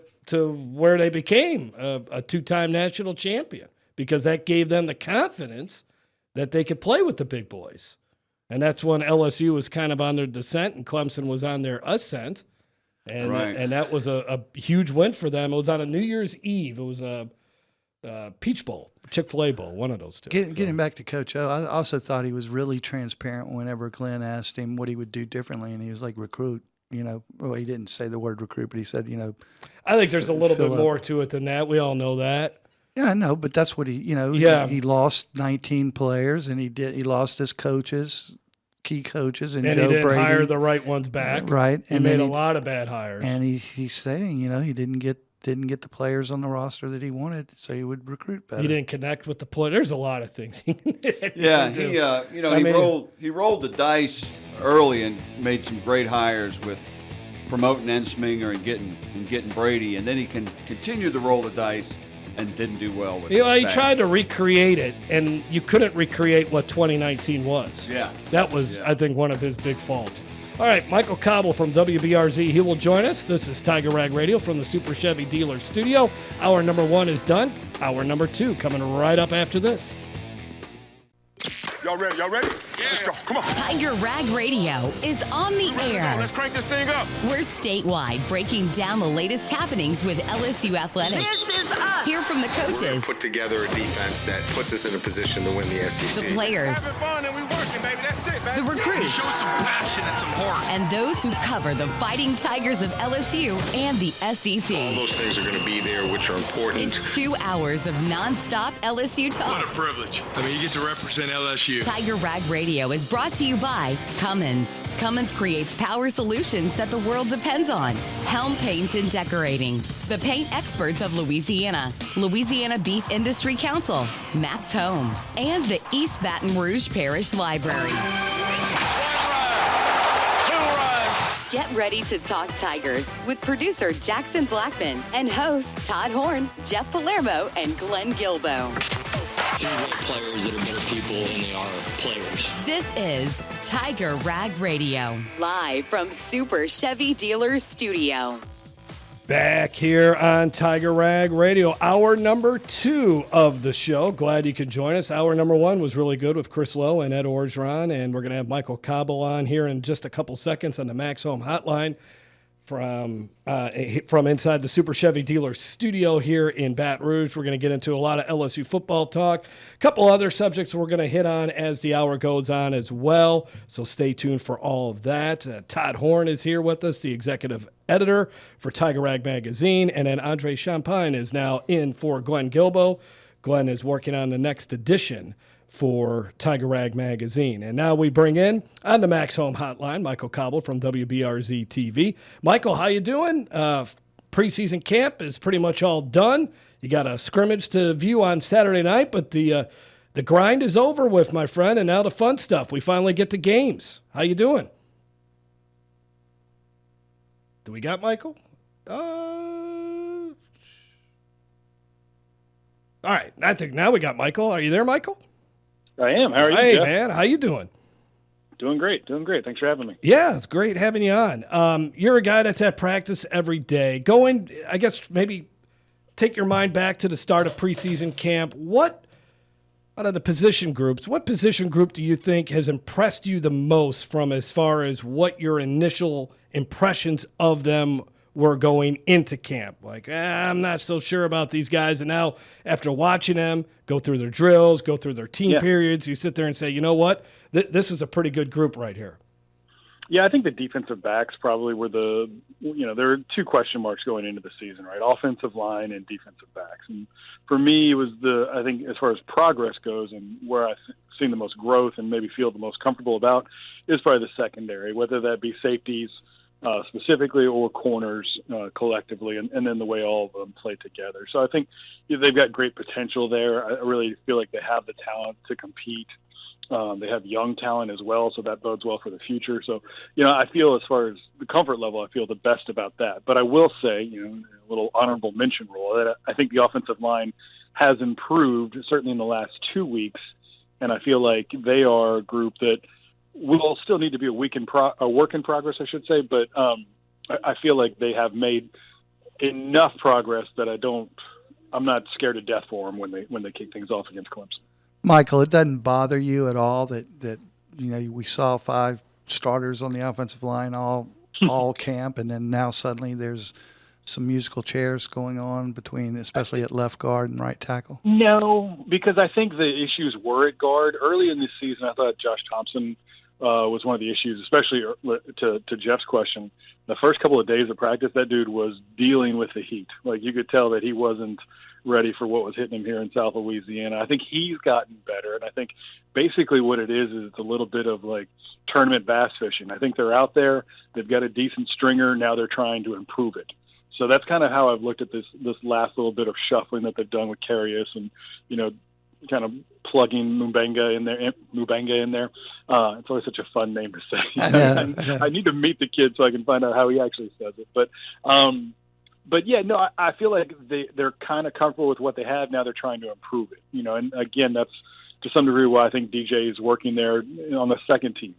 they became a 2-time national champion, because that gave them the confidence that they could play with the big boys. And that's when LSU was kind of on their descent and Clemson was on their ascent. And and that was a huge win for them. It was on a New Year's Eve. It was a Peach Bowl, Chick-fil-A Bowl, one of those two. Getting back to Coach O, I also thought he was really transparent whenever Glenn asked him what he would do differently, and he was like, recruit. Well, he didn't say the word recruit, but he said, I think there's a little bit more to it than that. We all know that. Yeah, I know, but that's what he he lost 19 players, and he lost his coaches, key coaches, and Joe he didn't Brady. hire the right ones back. Right. He made a lot of bad hires. And he's saying, he didn't get the players on the roster that he wanted, so he would recruit better. He didn't connect with the play. There's a lot of things. He rolled the dice early and made some great hires with promoting Ensminger and getting Brady, and then he can continue to roll the dice and didn't do well with it. He tried to recreate it, and you couldn't recreate what 2019 was. Yeah. That was, I think, one of his big faults. All right, Michael Cauble from WBRZ. He will join us. This is Tiger Rag Radio from the Super Chevy Dealer Studio. Hour number 1 is done. Hour number 2 coming right up after this. Y'all ready? Yeah. Let's go. Come on. Tiger Rag Radio is on the air. Let's crank this thing up. We're statewide, breaking down the latest happenings with LSU athletics. This is us. Hear from the coaches, Put together a defense that puts us in a position to win the the SEC. players, Having fun and we working, baby. That's it, baby. the recruits, Show some passion and some heart. and those who cover the Fighting Tigers of LSU and the All SEC. those things are going to be there, which are important. It's 2 hours of nonstop LSU What talk. a privilege. You get to represent LSU. Tiger Rag Radio is brought to you by Cummins. Cummins creates power solutions that the world depends on. Helm Paint and Decorating. The paint experts of Louisiana. Louisiana Beef Industry Council. Max Home. And the East Baton Rouge Parish Library. Get ready to talk Tigers with producer Jackson Blackman and hosts Todd Horne, Jeff Palermo, and Glenn Guilbeau. There's players that are better people than they are players. This is Tiger Rag Radio, live from Super Chevy Dealers Studio. Back here on Tiger Rag Radio, hour number 2 of the show. Glad you could join us. Hour number 1 was really good with Chris Lowe and Ed Orgeron, and we're going to have Michael Cauble on here in just a couple seconds on the Max Home Hotline from inside the Super Chevy Dealer Studio here in Baton Rouge. We're going to get into a lot of LSU football talk. A couple other subjects we're going to hit on as the hour goes on as well, so stay tuned for all of that. Todd Horne is here with us, the executive editor for Tiger Rag Magazine, and then Andre Champagne is now in for Glenn Guilbeau. Glenn is working on the next edition for Tiger Rag Magazine. And now we bring in, on the Max Home Hotline, Michael Cauble from WBRZ-TV. Michael, how you doing? Preseason camp is pretty much all done. You got a scrimmage to view on Saturday night, but the grind is over with, my friend, and now the fun stuff. We finally get to games. How you doing? Do we got Michael? All right. I think now we got Michael. Are you there, Michael? I am. How are you, Hey, Jeff? man. How you doing? Doing great. Thanks for having me. Yeah, it's great having you on. You're a guy that's at practice every day. I guess maybe take your mind back to the start of preseason camp. What out of the position groups, what position group do you think has impressed you the most from as far as what your initial impressions of them were going into camp? Like, I'm not so sure about these guys. And now after watching them go through their drills, go through their team periods, you sit there and say, you know what? This is a pretty good group right here. Yeah, I think the defensive backs probably were there are two question marks going into the season, right? Offensive line and defensive backs. And for me, it was I think as far as progress goes and where I've seen the most growth and maybe feel the most comfortable about is probably the secondary, whether that be safeties specifically or corners collectively, and then the way all of them play together. So I think they've got great potential there. I really feel like they have the talent to compete. They have young talent as well, so that bodes well for the future. So, I feel as far as the comfort level, I feel the best about that. But I will say, a little honorable mention rule, that I think the offensive line has improved, certainly in the last 2 weeks, and I feel like they are a group that will still need to be a work in progress, I should say. But I feel like they have made enough progress that I'm not scared to death for them when they kick things off against Clemson. Michael, it doesn't bother you at all that we saw 5 starters on the offensive line all camp, and then now suddenly there's some musical chairs going on between, especially at left guard and right tackle? No, because I think the issues were at guard. Early in this season, I thought Josh Thompson was one of the issues, especially to Jeff's question. The first couple of days of practice, that dude was dealing with the heat. Like, you could tell that he wasn't ready for what was hitting him here in South Louisiana. I think he's gotten better, and I think basically what it is it's a little bit of like tournament bass fishing. I think they're out there, they've got a decent stringer, now they're trying to improve it. So that's kind of how I've looked at this last little bit of shuffling that they've done with Karius and, kind of plugging Mubanga in there. It's always such a fun name to say. I need to meet the kid so I can find out how he actually says it. But yeah, no, I feel like they're kind of comfortable with what they have. Now they're trying to improve it, and again, that's to some degree why I think DJ is working there on the second team.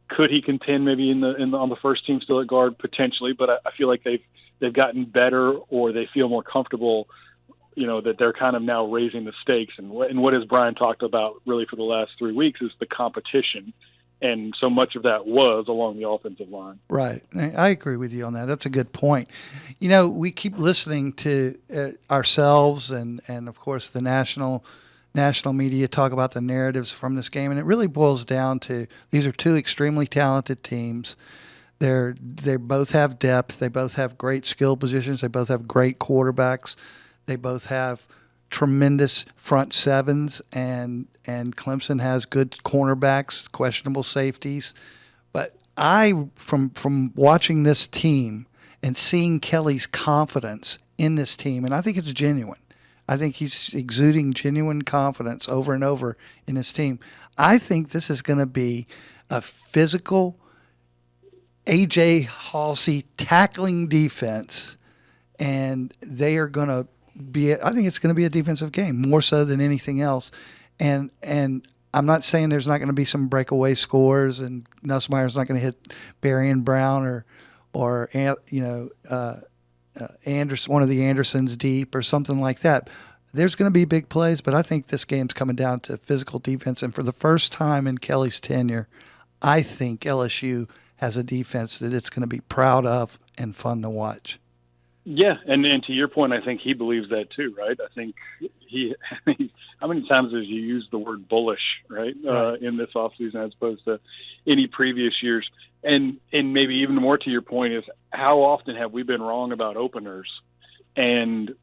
Could he contend maybe on the first team still at guard? Potentially, but I feel like they've gotten better, or they feel more comfortable, that they're kind of now raising the stakes. And what has Brian talked about really for the last 3 weeks is the competition. And so much of that was along the offensive line. Right. I agree with you on that. That's a good point. We keep listening to ourselves and of course, the national media talk about the narratives from this game. And it really boils down to these are 2 extremely talented teams. They both have depth. They both have great skill positions. They both have great quarterbacks. They both have tremendous front sevens, and Clemson has good cornerbacks, questionable safeties. But from watching this team and seeing Kelly's confidence in this team, and I think it's genuine. I think he's exuding genuine confidence over and over in his team. I think this is going to be a physical, A.J. Halsey tackling defense, and they are going to I think it's going to be a defensive game more so than anything else. And I'm not saying there's not going to be some breakaway scores and Nussmeier's not going to hit Barry and Brown or Anderson, one of the Andersons deep or something like that. There's going to be big plays, but I think this game's coming down to physical defense. And for the first time in Kelly's tenure, I think LSU has a defense that it's going to be proud of and fun to watch. Yeah, and to your point, I think he believes that too, right? I think how many times have you used the word bullish, right, in this offseason as opposed to any previous years? And maybe even more to your point is how often have we been wrong about openers and,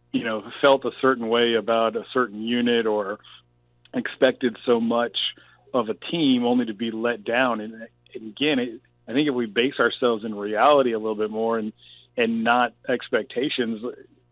felt a certain way about a certain unit or expected so much of a team only to be let down. And again, I think if we base ourselves in reality a little bit more and not expectations,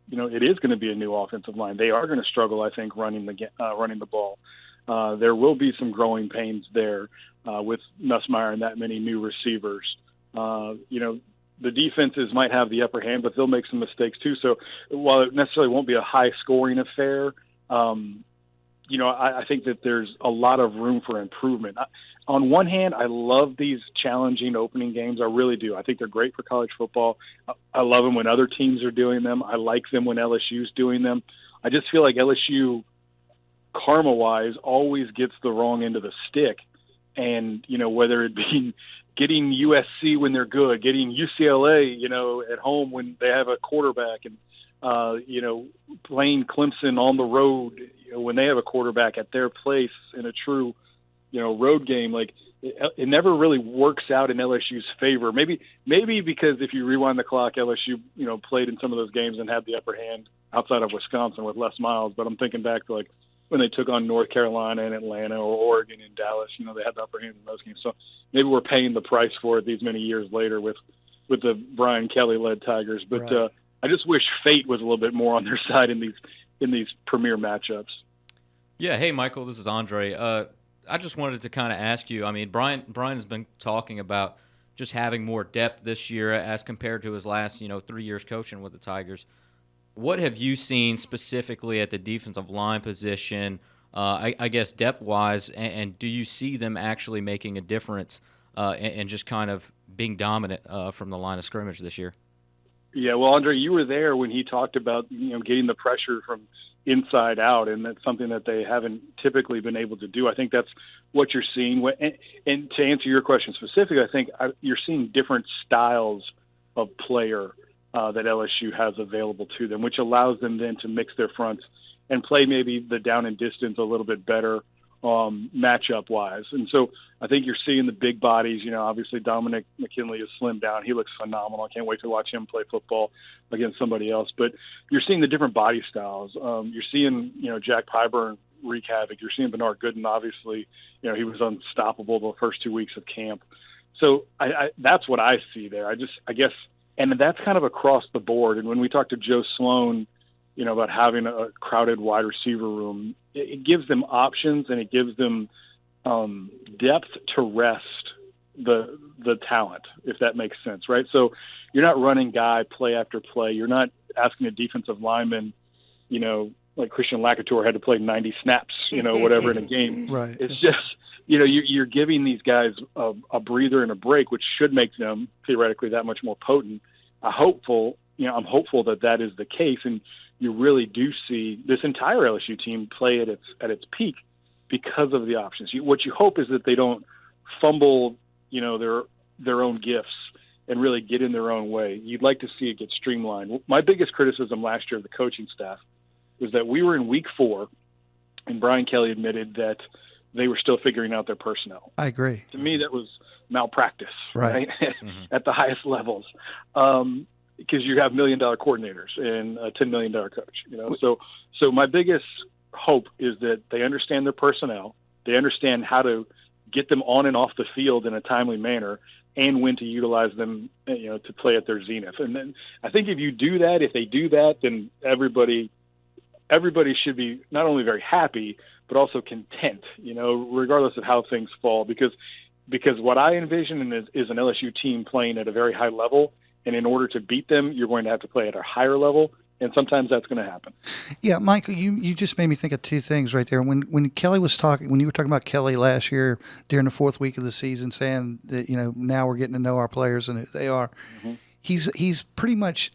it is going to be a new offensive line. They are going to struggle, I think, running the ball. There will be some growing pains there with Nussmeier and that many new receivers. The defenses might have the upper hand, but they'll make some mistakes too. So while it necessarily won't be a high-scoring affair, I think that there's a lot of room for improvement. On one hand, I love these challenging opening games. I really do. I think they're great for college football. I love them when other teams are doing them. I like them when LSU's doing them. I just feel like LSU, karma-wise, always gets the wrong end of the stick. And, whether it be getting USC when they're good, getting UCLA, at home when they have a quarterback, and, playing Clemson on the road, when they have a quarterback at their place in a true, road game, like it never really works out in LSU's favor. Maybe because if you rewind the clock, LSU, played in some of those games and had the upper hand outside of Wisconsin with Les Miles. But I'm thinking back to like when they took on North Carolina and Atlanta or Oregon and Dallas, they had the upper hand in those games. So maybe we're paying the price for it these many years later with the Brian Kelly-led Tigers. But Right. I just wish fate was a little bit more on their side in these premier matchups. Yeah. Hey, Michael, this is Andre. I just wanted to kind of ask you, I mean, Brian has been talking about just having more depth this year as compared to his last, 3 years coaching with the Tigers. What have you seen specifically at the defensive line position, I guess depth-wise, and do you see them actually making a difference and just kind of being dominant from the line of scrimmage this year? Yeah, well, Andre, you were there when he talked about, getting the pressure from inside out, and that's something that they haven't typically been able to do. I think that's what you're seeing. And to answer your question specifically, I think you're seeing different styles of player that LSU has available to them, which allows them then to mix their fronts and play maybe the down and distance a little bit better matchup-wise. And so I think you're seeing the big bodies. Obviously Dominic McKinley is slimmed down. He looks phenomenal. I can't wait to watch him play football against somebody else. But you're seeing the different body styles. You're seeing, Jack Pyburn wreak havoc. You're seeing Bernard Gooden, obviously. He was unstoppable the first 2 weeks of camp. So I that's what I see there. I guess, and that's kind of across the board. And when we talk to Joe Sloan, about having a crowded wide receiver room, it gives them options and it gives them depth to rest the talent, if that makes sense, right? So you're not running guy play after play. You're not asking a defensive lineman, like Christian Lacouture had to play 90 snaps, whatever in a game. Right. It's just, you're giving these guys a breather and a break, which should make them theoretically that much more potent. I'm hopeful that is the case, and you really do see this entire LSU team play at its peak because of the options. What you hope is that they don't fumble, their own gifts and really get in their own way. You'd like to see it get streamlined. My biggest criticism last year of the coaching staff was that we were in week 4, and Brian Kelly admitted that they were still figuring out their personnel. I agree. To me, that was malpractice, right? At the highest levels. Because you have $1 million coordinators and a $10 million coach, So my biggest hope is that they understand their personnel, they understand how to get them on and off the field in a timely manner, and when to utilize them, to play at their zenith. And then I think if they do that, then everybody should be not only very happy but also content, regardless of how things fall. Because what I envision is an LSU team playing at a very high level. And in order to beat them, you're going to have to play at a higher level, and sometimes that's going to happen. Yeah, Michael, you just made me think of two things right there. When Kelly was talking, when you were talking about Kelly last year during the 4th week of the season, saying that now we're getting to know our players and who they are, he's pretty much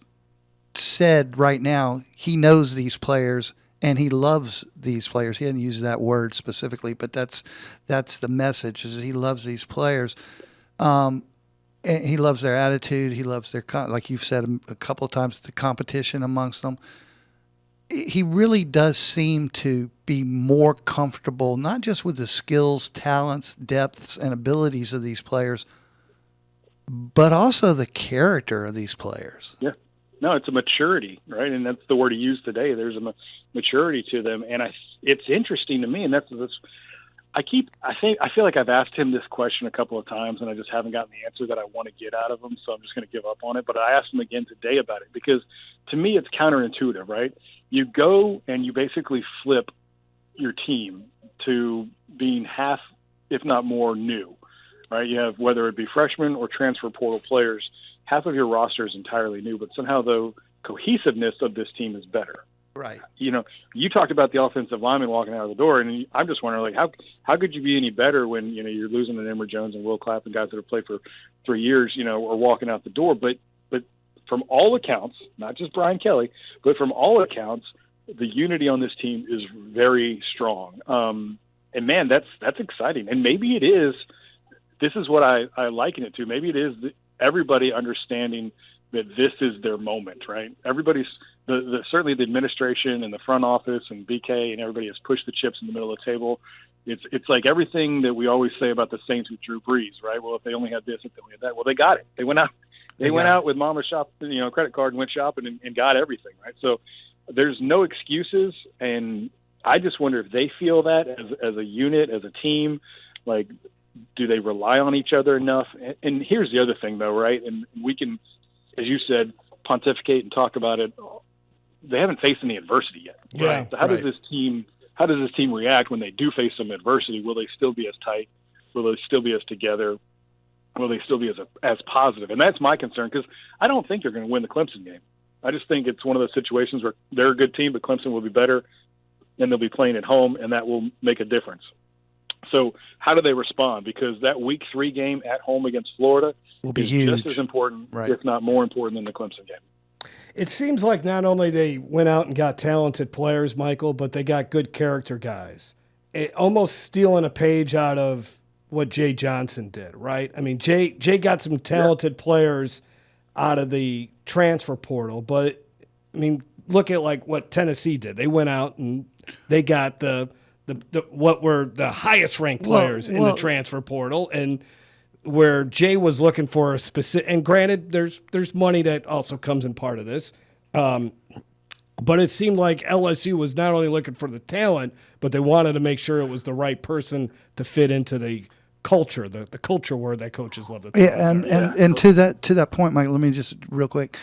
said right now he knows these players and he loves these players. He hadn't used that word specifically, but that's the message: is that he loves these players. And he loves their attitude. He loves their, like you've said a couple of times, the competition amongst them. He really does seem to be more comfortable, not just with the skills, talents, depths, and abilities of these players, but also the character of these players. Yeah. No, it's a maturity, right? And that's the word he used today. There's a maturity to them. And it's interesting to me, and that's I feel like I've asked him this question a couple of times, and I just haven't gotten the answer that I want to get out of him, so I'm just going to give up on it. But I asked him again today about it because, to me, it's counterintuitive, right? You go and you basically flip your team to being half, if not more, new, right? You have, whether it be freshmen or transfer portal players, half of your roster is entirely new, but somehow the cohesiveness of this team is better. Right. You talked about the offensive lineman walking out of the door, and I'm just wondering, like, how could you be any better when, you're losing an Emory Jones and Will Clapp and guys that have played for 3 years, are walking out the door. But from all accounts, not just Brian Kelly, but from all accounts, the unity on this team is very strong. And man, that's exciting. And maybe it is. This is what I liken it to. Maybe it is everybody understanding that this is their moment, right? Everybody's certainly the administration and the front office and BK and everybody has pushed the chips in the middle of the table. It's like everything that we always say about the Saints with Drew Brees, right? Well, if they only had this, if they only had that, well, they got it. They went out. They went out with mama's shop, credit card and went shopping and got everything, right? So there's no excuses, and I just wonder if they feel that as a unit, as a team. Like, do they rely on each other enough? And here's the other thing, though, right? And we can, as you said, pontificate and talk about it. They haven't faced any adversity yet. Yeah, right? So how does this team react when they do face some adversity? Will they still be as tight? Will they still be as together? Will they still be as positive? And that's my concern, because I don't think they're going to win the Clemson game. I just think it's one of those situations where they're a good team, but Clemson will be better, and they'll be playing at home, and that will make a difference. So how do they respond? Because that Week 3 game at home against Florida will be is huge, just as important, right, if not more important than the Clemson game. It seems like not only they went out and got talented players, Michael, but they got good character guys. Almost stealing a page out of what Jay Johnson did, right? I mean, Jay got some talented players out of the transfer portal, but I mean, look at like what Tennessee did. They went out and they got the what were the highest ranked players in the transfer portal, and where Jay was looking for a specific, and granted, there's money that also comes in part of this, but it seemed like LSU was not only looking for the talent, but they wanted to make sure it was the right person to fit into the culture, the culture word that coaches love to talk about. And to that point, Mike, let me just real quick.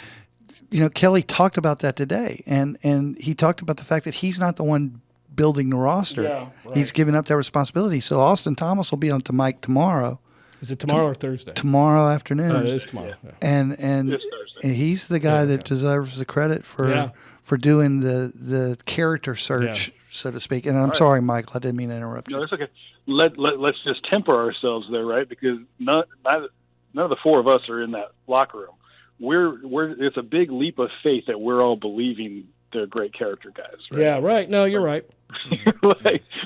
Kelly talked about that today, and he talked about the fact that he's not the one building the roster. Yeah, right. He's giving up that responsibility. So Austin Thomas will be on to Mike tomorrow. Is it tomorrow or Thursday? Tomorrow afternoon. Oh, it is tomorrow. Yeah. And he's the guy that deserves the credit for doing the character search, so to speak. And I'm sorry, Michael, I didn't mean to interrupt you. No, that's okay. Let's just temper ourselves there, right? Because none of the four of us are in that locker room. It's a big leap of faith that we're all believing they're great character guys. Right? Yeah, right. No, you're right.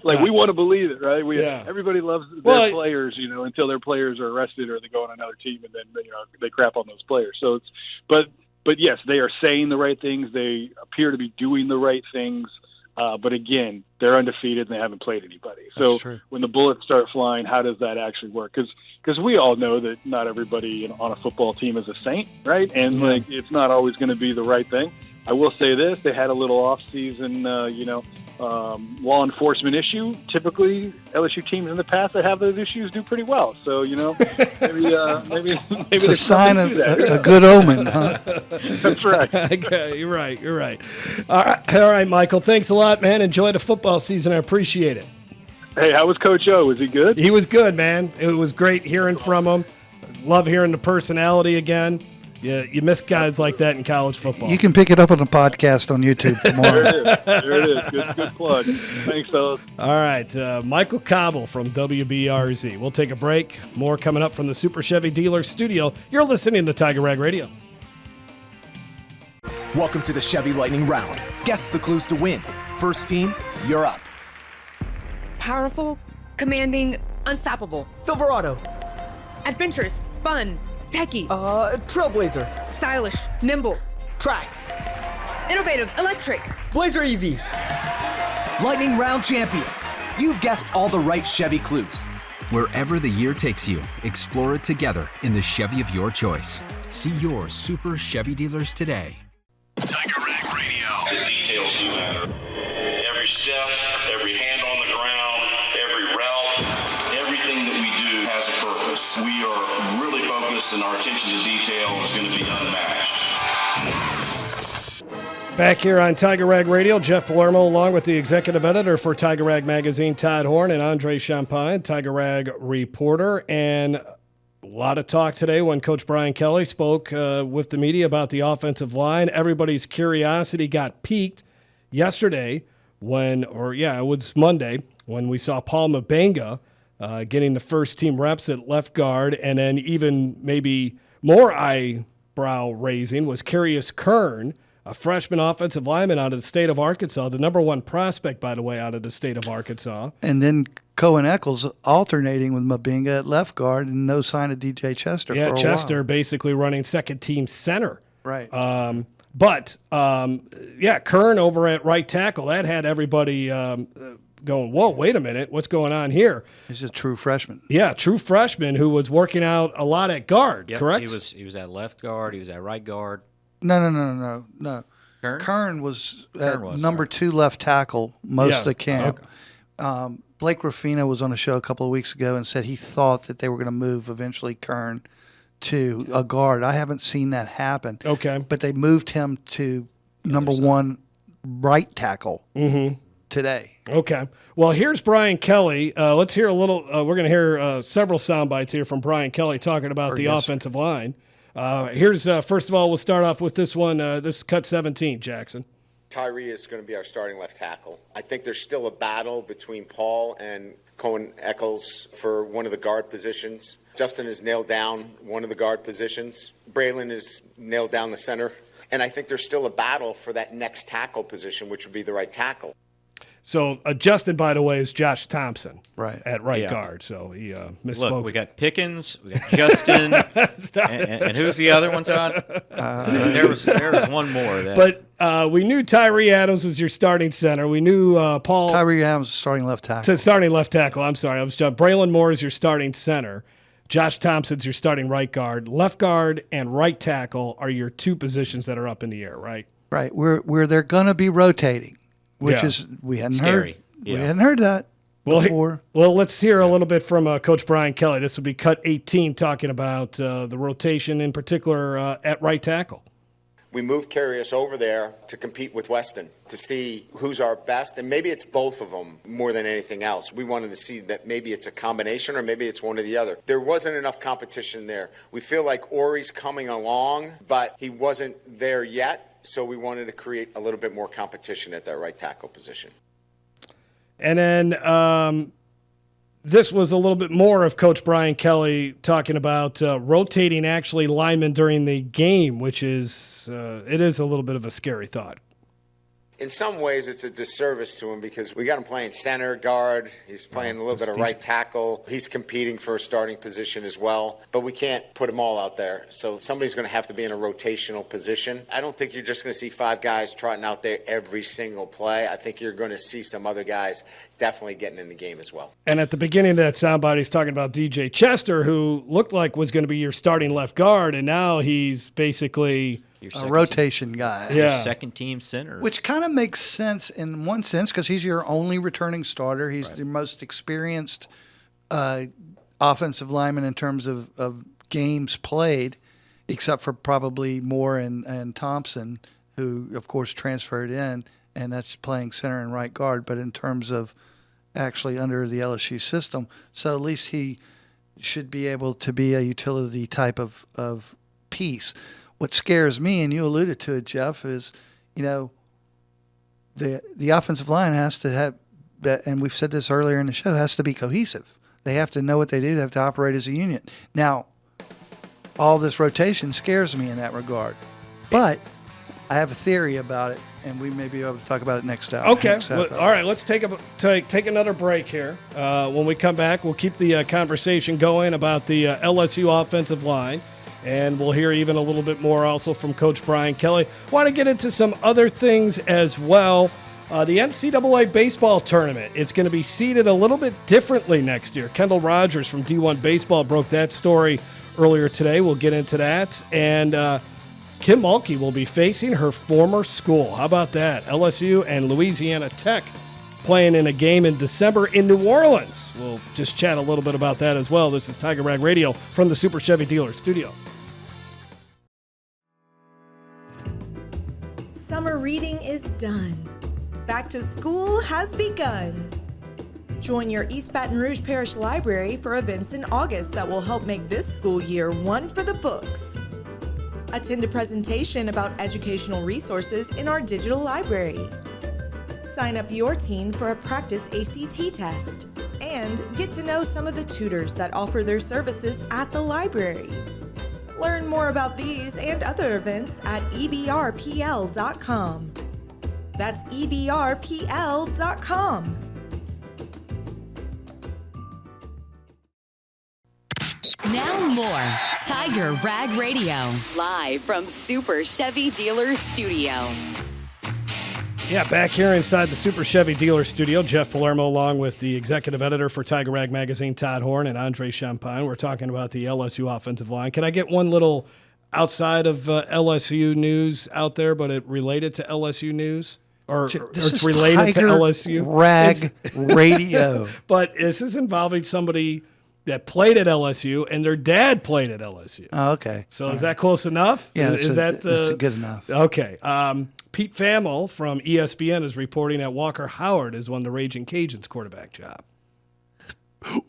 we want to believe it, right? Everybody loves their players, until their players are arrested or they go on another team, and then they crap on those players. So but yes, they are saying the right things. They appear to be doing the right things. But again, they're undefeated and they haven't played anybody. So when the bullets start flying, how does that actually work? Because we all know that not everybody on a football team is a saint, right? And it's not always going to be the right thing. I will say this: they had a little off-season, law enforcement issue. Typically, LSU teams in the past that have those issues do pretty well. So maybe it's a sign of a good omen, huh? That's right. Okay, you're right. All right, Michael. Thanks a lot, man. Enjoy the football season. I appreciate it. Hey, how was Coach O? Was he good? He was good, man. It was great hearing from him. Love hearing the personality again. Yeah, you miss guys like that in college football. You can pick it up on the podcast on YouTube tomorrow. There it is. Good plug. Thanks, fellas. All right, Michael Cauble from WBRZ. We'll take a break. More coming up from the Super Chevy Dealer Studio. You're listening to Tiger Rag Radio. Welcome to the Chevy Lightning Round. Guess the clues to win. First team, you're up. Powerful, commanding, unstoppable. Silverado. Adventurous, fun, techie. Trailblazer. Stylish, nimble. Tracks. Innovative, electric. Blazer EV. Lightning Round champions. You've guessed all the right Chevy clues. Wherever the year takes you, explore it together in the Chevy of your choice. See your Super Chevy dealers today. Tiger Rag Radio. The details do matter. Every step, every hand on the ground, every route, everything that we do has a purpose. We are really focused, and our attention to detail is going to be unmatched. Back here on Tiger Rag Radio, Jeff Palermo along with the executive editor for Tiger Rag Magazine, Todd Horne, and Andre Champagne, Tiger Rag reporter. And a lot of talk today when Coach Brian Kelly spoke with the media about the offensive line. Everybody's curiosity got piqued. yesterday it was Monday when we saw Paul Mabenga getting the first team reps at left guard, and then even maybe more eyebrow raising was Carius Kern, a freshman offensive lineman out of the state of Arkansas, the number one prospect, by the way, out of the state of Arkansas. And then Cohen Eccles alternating with Mabenga at left guard, and no sign of DJ Chester for a while. Chester basically running second team center. Right. Kern over at right tackle, that had everybody going, whoa, wait a minute, what's going on here? He's a true freshman. Yeah, true freshman who was working out a lot at guard, correct? He was at left guard, he was at right guard. No. Kern was number 2 left tackle most of the camp. Okay. Blake Ruffino was on a show a couple of weeks ago and said he thought that they were going to move eventually Kern to a guard. I haven't seen that happen. Okay. But they moved him to number 1 right tackle today. Okay. Well, here's Brian Kelly. Let's hear a little. We're going to hear several sound bites here from Brian Kelly talking about the offensive line. Here's first of all, we'll start off with this one. This is cut 17, Jackson. Tyree is going to be our starting left tackle. I think there's still a battle between Paul and Cohen Eccles for one of the guard positions. Justin has nailed down one of the guard positions. Braylon has nailed down the center. And I think there's still a battle for that next tackle position, which would be the right tackle. So Justin, by the way, is Josh Thompson, right at right guard. So he misspoke. Look, we got Pickens, we got Justin, and who's the other one, Todd? There was one more. But we knew Tyree Adams was your starting center. We knew Paul. Tyree Adams was starting left tackle. Starting left tackle. I'm sorry, I was Braylon Moore is your starting center. Josh Thompson's your starting right guard. Left guard and right tackle are your 2 positions that are up in the air, right? Right. Where they're going to be rotating. Which is we hadn't heard. We hadn't heard that before. Well, let's hear a little bit from Coach Brian Kelly. This will be cut 18, talking about the rotation in particular at right tackle. We moved Carius over there to compete with Weston to see who's our best, and maybe it's both of them more than anything else. We wanted to see that maybe it's a combination or maybe it's one or the other. There wasn't enough competition there. We feel like Ori's coming along, but he wasn't there yet. So we wanted to create a little bit more competition at that right tackle position. And then this was a little bit more of Coach Brian Kelly talking about rotating actually linemen during the game, which is it is a little bit of a scary thought. In some ways, it's a disservice to him because we got him playing center guard. He's playing a little bit of right tackle. He's competing for a starting position as well. But we can't put them all out there. So somebody's going to have to be in a rotational position. I don't think you're just going to see 5 guys trotting out there every single play. I think you're going to see some other guys definitely getting in the game as well. And at the beginning of that soundbite, he's talking about DJ Chester, who looked like was going to be your starting left guard, and now he's basically a rotation guy. Your second team center. Which kind of makes sense in one sense because he's your only returning starter. He's the most experienced offensive lineman in terms of games played, except for probably Moore and Thompson, who, of course, transferred in, and that's playing center and right guard. But in terms of actually under the LSU system, so at least he should be able to be a utility type of piece. What scares me, and you alluded to it, Jeff, is, the offensive line has to have, and we've said this earlier in the show, has to be cohesive. They have to know what they do. They have to operate as a unit. Now, all this rotation scares me in that regard. But I have a theory about it, and we may be able to talk about it next hour. Okay. All right, let's take another break here. When we come back, we'll keep the conversation going about the LSU offensive line. And we'll hear even a little bit more also from Coach Brian Kelly. Want to get into some other things as well. The NCAA baseball tournament, it's going to be seeded a little bit differently next year. Kendall Rogers from D1 Baseball broke that story earlier today. We'll get into that. And Kim Mulkey will be facing her former school. How about that? LSU and Louisiana Tech playing in a game in December in New Orleans. We'll just chat a little bit about that as well. This is Tiger Rag Radio from the Super Chevy Dealer Studio. Summer reading is done. Back to school has begun. Join your East Baton Rouge Parish Library for events in August that will help make this school year one for the books. Attend a presentation about educational resources in our digital library. Sign up your teen for a practice ACT test and get to know some of the tutors that offer their services at the library. Learn more about these and other events at ebrpl.com. That's ebrpl.com. Now more Tiger Rag Radio, live from Super Chevy Dealer Studio. Yeah, back here inside the Super Chevy Dealer Studio, Jeff Palermo along with the executive editor for Tiger Rag Magazine, Todd Horne, and Andre Champagne. We're talking about the LSU offensive line. Can I get one little outside of LSU news out there, but it related to LSU news? Or it's related to LSU? Rag Radio. But this is involving somebody that played at LSU, and their dad played at LSU. Oh, okay. So is that close enough? Yeah, that's good enough. Okay. Pete Thamel from ESPN is reporting that Walker Howard has won the Raging Cajuns quarterback job.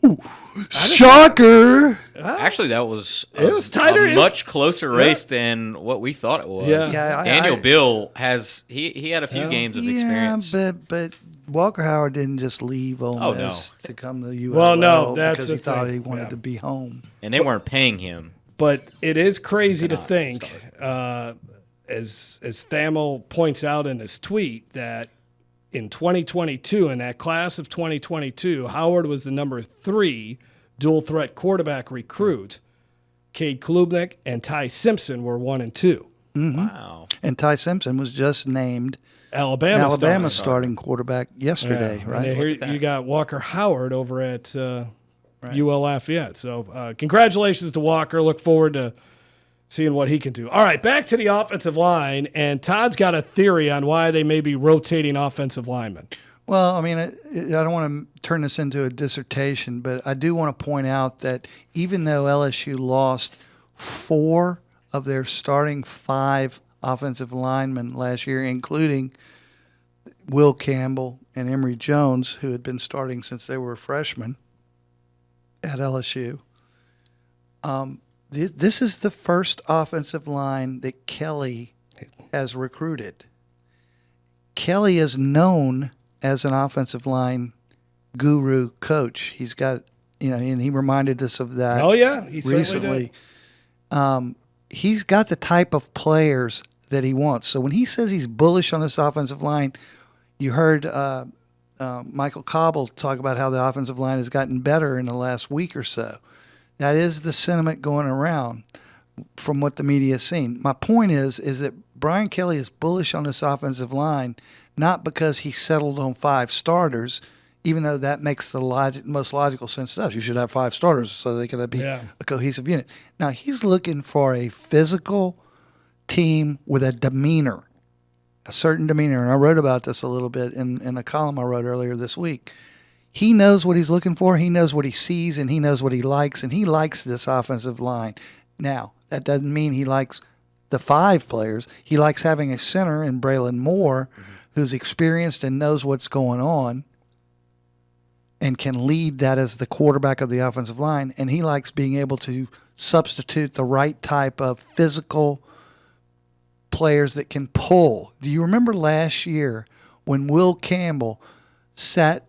Ooh, shocker! Actually, that was tighter. A much closer race than what we thought it was. Yeah, Daniel Bill has he had a few games of experience. Yeah, but Walker Howard didn't just leave Ole Miss to come to ULL. Well, no, that's because he thought he wanted to be home, and they weren't paying him. But it is crazy to think, as Thamel points out in his tweet, that in 2022, in that class of 2022, Howard was the number 3 dual-threat quarterback recruit. Cade Klubnik and Ty Simpson were 1 and 2. Mm-hmm. Wow. And Ty Simpson was just named Alabama starting quarterback yesterday, right? And here you got Walker Howard over at UL Lafayette. So congratulations to Walker. Look forward to seeing what he can do. All right, back to the offensive line, and Todd's got a theory on why they may be rotating offensive linemen. Well, I mean, I don't want to turn this into a dissertation, but I do want to point out that even though LSU lost 4 of their starting 5 offensive linemen last year, including Will Campbell and Emory Jones, who had been starting since they were freshmen at LSU, this is the first offensive line that Kelly has recruited. Kelly is known as an offensive line guru coach. He's got, and he reminded us of that. Oh, yeah, he recently. He's got the type of players that he wants. So when he says he's bullish on this offensive line, you heard Michael Cauble talk about how the offensive line has gotten better in the last week or so. That is the sentiment going around from what the media has seen. My point is that Brian Kelly is bullish on this offensive line, not because he settled on 5 starters, even though that makes the most logical sense to us. You should have 5 starters so they can be a cohesive unit. Now, he's looking for a physical team with a demeanor, a certain demeanor. And I wrote about this a little bit in a column I wrote earlier this week. He knows what he's looking for. He knows what he sees, and he knows what he likes, and he likes this offensive line. Now, that doesn't mean he likes the 5 players. He likes having a center in Braylon Moore who's experienced and knows what's going on and can lead that as the quarterback of the offensive line. And he likes being able to substitute the right type of physical players that can pull. Do you remember last year when Will Campbell sat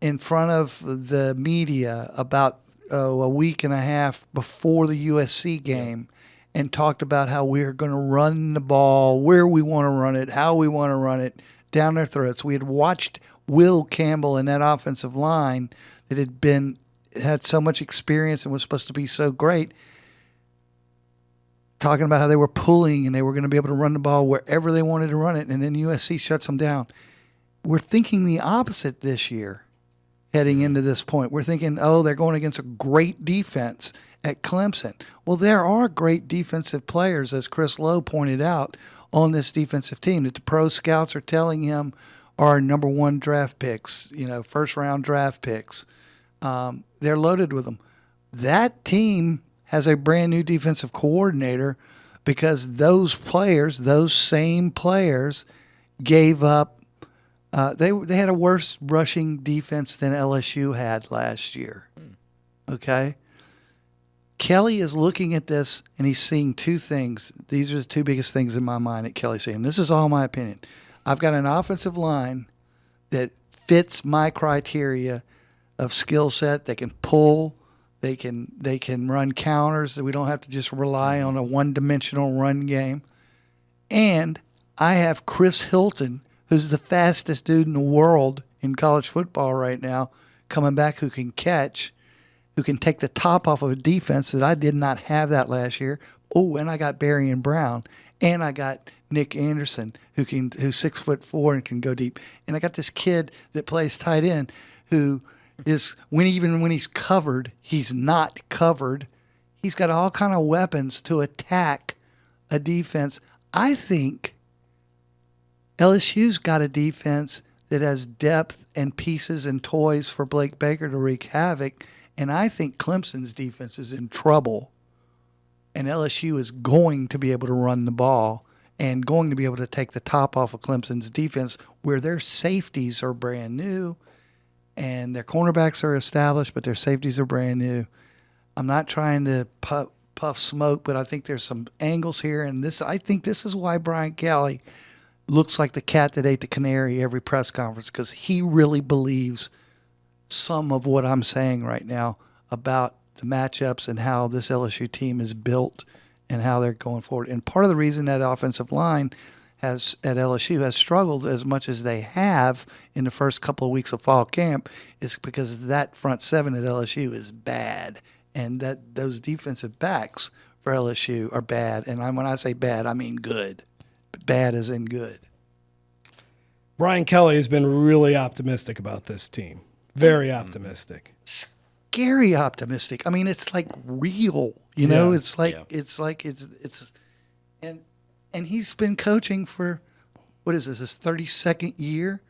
in front of the media about a week and a half before the USC game and talked about how we're going to run the ball, where we want to run it, how we want to run it, down their throats? We had watched Will Campbell and that offensive line that had so much experience and was supposed to be so great, talking about how they were pulling and they were going to be able to run the ball wherever they wanted to run it, and then USC shuts them down. We're thinking the opposite this year. Heading into this point, we're thinking, they're going against a great defense at Clemson. Well, there are great defensive players, as Chris Lowe pointed out, on this defensive team that the pro scouts are telling him are number 1 draft picks, first-round draft picks. They're loaded with them. That team has a brand-new defensive coordinator because those same players, gave up. They had a worse rushing defense than LSU had last year. Okay? Kelly is looking at this, and he's seeing 2 things. These are the 2 biggest things in my mind that Kelly's seeing. This is all my opinion. I've got an offensive line that fits my criteria of skill set. They can pull, they can run counters, that we don't have to just rely on a one-dimensional run game. And I have Chris Hilton, who's the fastest dude in the world in college football right now, coming back, who can catch, who can take the top off of a defense that I did not have that last year. Oh, and I got Barry and Brown, and I got Nick Anderson, who's 6'4" and can go deep. And I got this kid that plays tight end who is, even when he's covered, he's not covered. He's got all kind of weapons to attack a defense. I think LSU's got a defense that has depth and pieces and toys for Blake Baker to wreak havoc. And I think Clemson's defense is in trouble. And LSU is going to be able to run the ball and going to be able to take the top off of Clemson's defense, where their safeties are brand new and their cornerbacks are established, but their safeties are brand new. I'm not trying to puff smoke, but I think there's some angles here. And I think this is why Brian Kelly looks like the cat that ate the canary every press conference, because he really believes some of what I'm saying right now about the matchups and how this LSU team is built and how they're going forward. And part of the reason that offensive line at LSU has struggled as much as they have in the first couple of weeks of fall camp is because that front seven at LSU is bad, and that those defensive backs for LSU are bad. And when I say bad, I mean good. Bad as in good. Brian Kelly has been really optimistic about this team. Very optimistic. Scary optimistic. I mean, it's like real, you know. Yeah. It's and he's been coaching for, what is this, his 32nd year,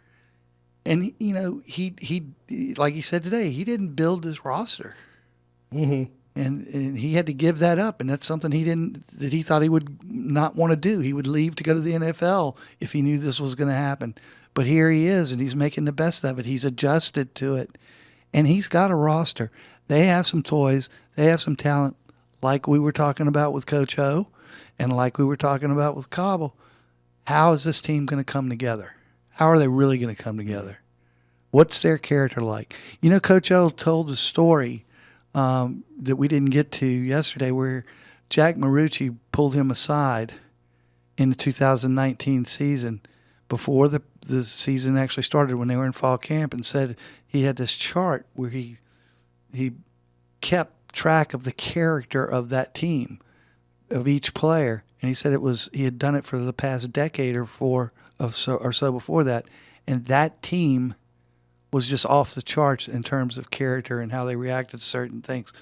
and he like he said today, he didn't build his roster, and he had to give that up, and that's something he thought he would not want to do. He would leave to go to the NFL if he knew this was going to happen. But here he is, and he's making the best of it. He's adjusted to it, and he's got a roster. They have some toys. They have some talent, like we were talking about with Coach O and like we were talking about with Cauble. How is this team going to come together? How are they really going to come together? What's their character like? Coach O told a story that we didn't get to yesterday where Jack Marucci pulled him aside in the 2019 season before the season actually started, when they were in fall camp, and said he had this chart where he kept track of the character of that team, of each player, and he said he had done it for the past decade or so before that, and that team was just off the charts in terms of character and how they reacted to certain things.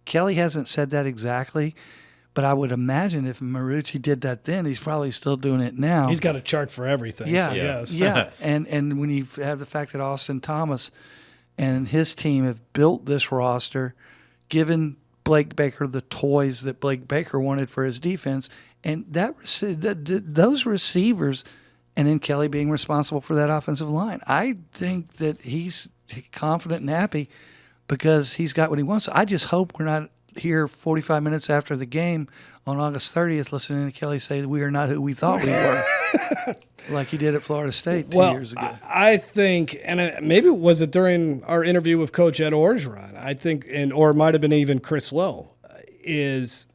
Kelly hasn't said that exactly, but I would imagine if Marucci did that then, he's probably still doing it now. He's got a chart for everything. Yeah, so yes. Yeah. And when you have the fact that Austin Thomas and his team have built this roster, given Blake Baker the toys that Blake Baker wanted for his defense, and those receivers, and then Kelly being responsible for that offensive line, I think that he's confident and happy because he's got what he wants. I just hope we're not here 45 minutes after the game on August 30th listening to Kelly say that we are not who we thought we were, like he did at Florida State 2 years ago. I think, and maybe was it during our interview with Coach Ed Orgeron, I think, or it might have been even Chris Lowe, is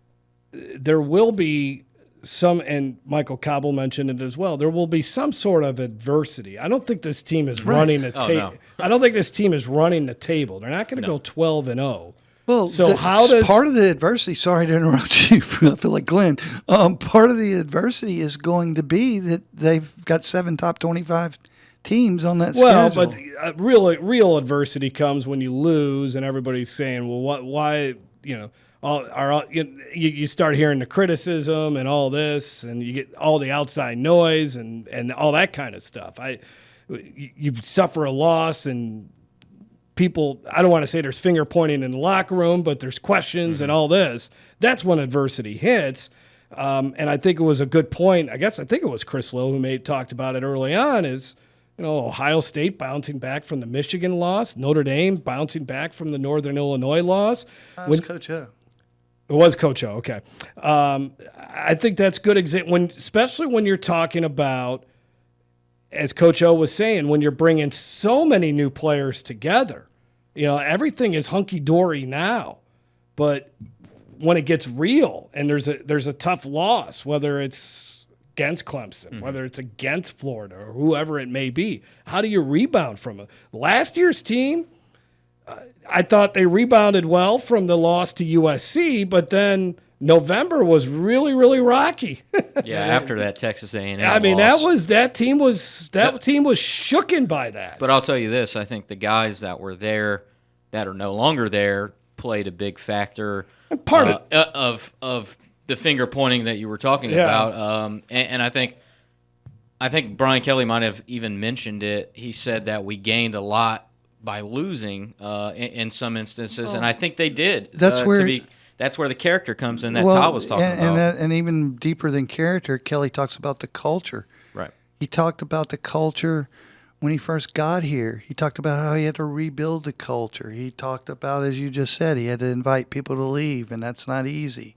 there will be some, and Michael Cauble mentioned it as well, there will be some sort of adversity. I don't think this team is running the table. No. I don't think this team is running the table. They're not going to go 12-0. Well, so how does part of the adversity? Sorry to interrupt you. I feel like Glenn. Part of the adversity is going to be that they've got 7 top 25 teams on that schedule. Well, but real adversity comes when you lose, and everybody's saying, "Well, why?" You start hearing the criticism and all this, and you get all the outside noise and all that kind of stuff. You suffer a loss and. People, I don't want to say there's finger pointing in the locker room, but there's questions and all this. That's when adversity hits. And I think it was a good point. I think it was Chris Lowe who talked about it early on is, Ohio State bouncing back from the Michigan loss, Notre Dame bouncing back from the Northern Illinois loss. That was Coach O. It was Coach O, okay. I think that's good, especially when you're talking about as Coach O was saying, when you're bringing so many new players together, everything is hunky-dory now. But when it gets real and there's a tough loss, whether it's against Clemson, whether it's against Florida or whoever it may be, how do you rebound from it? Last year's team, I thought they rebounded well from the loss to USC, but then November was really, really rocky. Yeah, after that Texas A&M I mean, loss. that team was shooken by that. But I'll tell you this, I think the guys that were there that are no longer there played a big factor part of the finger pointing that you were talking about. And I think Brian Kelly might have even mentioned it. He said that we gained a lot by losing in some instances, and I think they did. That's where the character comes in that Todd was talking about. And even deeper than character, Kelly talks about the culture. Right. He talked about the culture when he first got here. He talked about how he had to rebuild the culture. He talked about, as you just said, he had to invite people to leave, and that's not easy.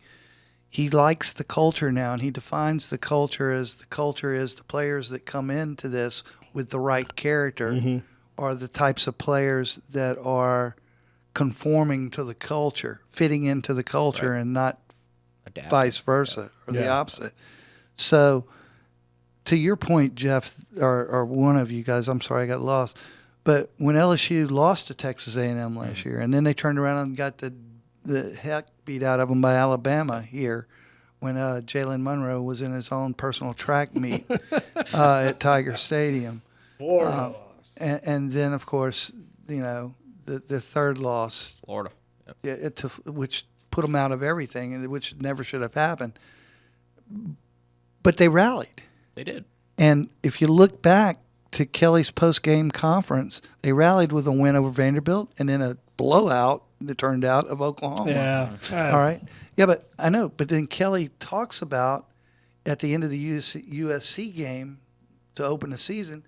He likes the culture now, and he defines the culture is the players that come into this with the right character are the types of players that are conforming to the culture, fitting into the culture, and not vice versa or the opposite. So, to your point, Jeff, or one of you guys, I'm sorry I got lost, but when LSU lost to Texas A&M last year, and then they turned around and got the heck beat out of them by Alabama here, when Jalen Monroe was in his own personal track meet at Tiger Stadium. And then, of course, the third loss, Florida, which put them out of everything, and which never should have happened. But they rallied. They did. And if you look back to Kelly's post-game conference, they rallied with a win over Vanderbilt and then a blowout, it turned out, of Oklahoma. Yeah. All right. Yeah, but I know. But then Kelly talks about at the end of the USC game to open the season,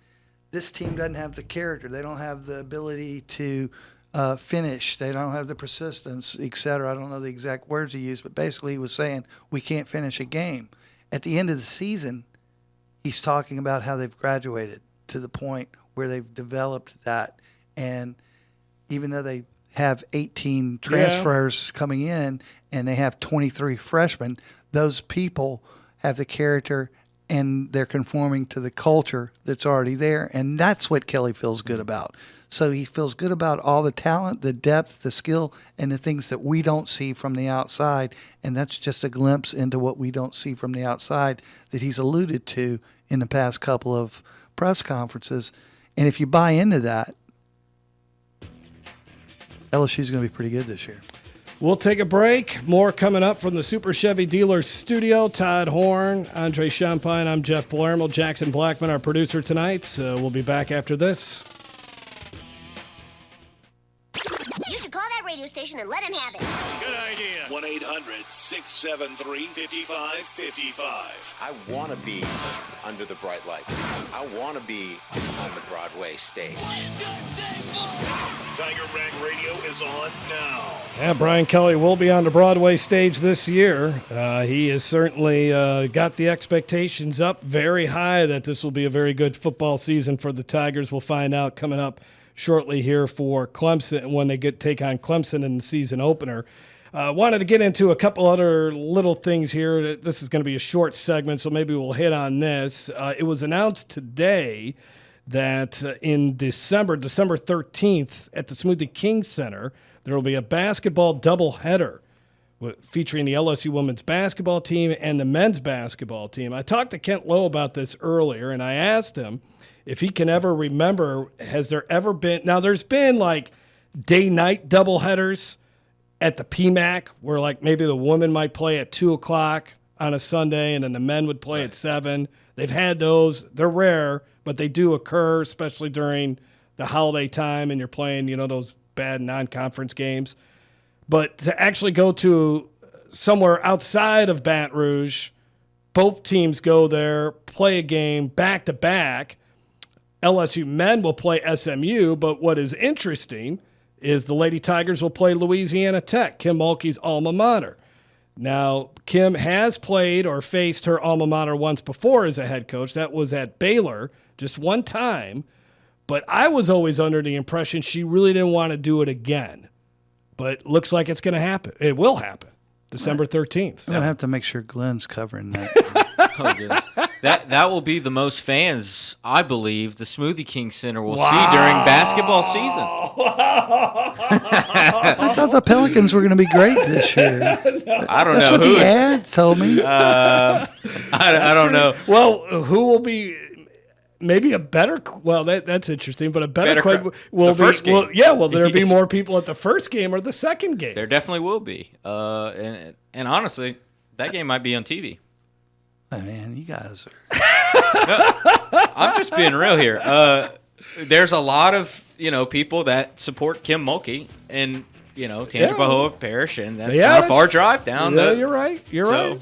this team doesn't have the character. They don't have the ability to finish. They don't have the persistence, et cetera. I don't know the exact words he used, but basically he was saying we can't finish a game. At the end of the season, he's talking about how they've graduated to the point where they've developed that. And even though they have 18 transfers coming in and they have 23 freshmen, those people have the character and they're conforming to the culture that's already there. And that's what Kelly feels good about. So he feels good about all the talent, the depth, the skill, and the things that we don't see from the outside. And that's just a glimpse into what we don't see from the outside that he's alluded to in the past couple of press conferences. And if you buy into that, LSU's going to be pretty good this year. We'll take a break. More coming up from the Super Chevy Dealers studio. Todd Horne, Andre Champagne, I'm Jeff Palermo, Jackson Blackman, our producer tonight. We'll be back after this. You should call that radio station and let him have it. Good idea. 1-800-673-5555. I want to be under the bright lights. I want to be on the Broadway stage. Tiger Rag Radio is on now. Yeah, Brian Kelly will be on the Broadway stage this year. He has certainly got the expectations up very high that this will be a very good football season for the Tigers. We'll find out coming up shortly here for Clemson when they take on Clemson in the season opener. Wanted to get into a couple other little things here. This is going to be a short segment, so maybe we'll hit on this. It was announced today that in December 13th at the Smoothie King Center, there will be a basketball doubleheader featuring the LSU women's basketball team and the men's basketball team. I talked to Kent Lowe about this earlier, and I asked him if he can ever remember, has there ever been – now there's been like day-night doubleheaders at the PMAC where like maybe the women might play at 2 o'clock on a Sunday and then the men would play at 7. They've had those. They're rare, but they do occur, especially during the holiday time and you're playing, those bad non-conference games. But to actually go to somewhere outside of Baton Rouge, both teams go there, play a game back-to-back. LSU men will play SMU, but what is interesting is the Lady Tigers will play Louisiana Tech, Kim Mulkey's alma mater. Now, Kim has played or faced her alma mater once before as a head coach. That was at Baylor just one time. But I was always under the impression she really didn't want to do it again. But looks like it's going to happen. It will happen. December 13th. I'm going to have to make sure Glenn's covering that. Oh, goodness. That will be the most fans, I believe, the Smoothie King Center will see during basketball season. I thought the Pelicans were going to be great this year. I don't That's know. what the ad told me. I don't know. Well, who will be maybe a better? Well, that's interesting. But a better will be. Will there be more people at the first game or the second game? There definitely will be. And honestly, that game might be on TV. Oh, man, you guys are. I'm just being real here. There's a lot of people that support Kim Mulkey and Tangipahoa Parish, and that's not a far drive down. You're right. You're right.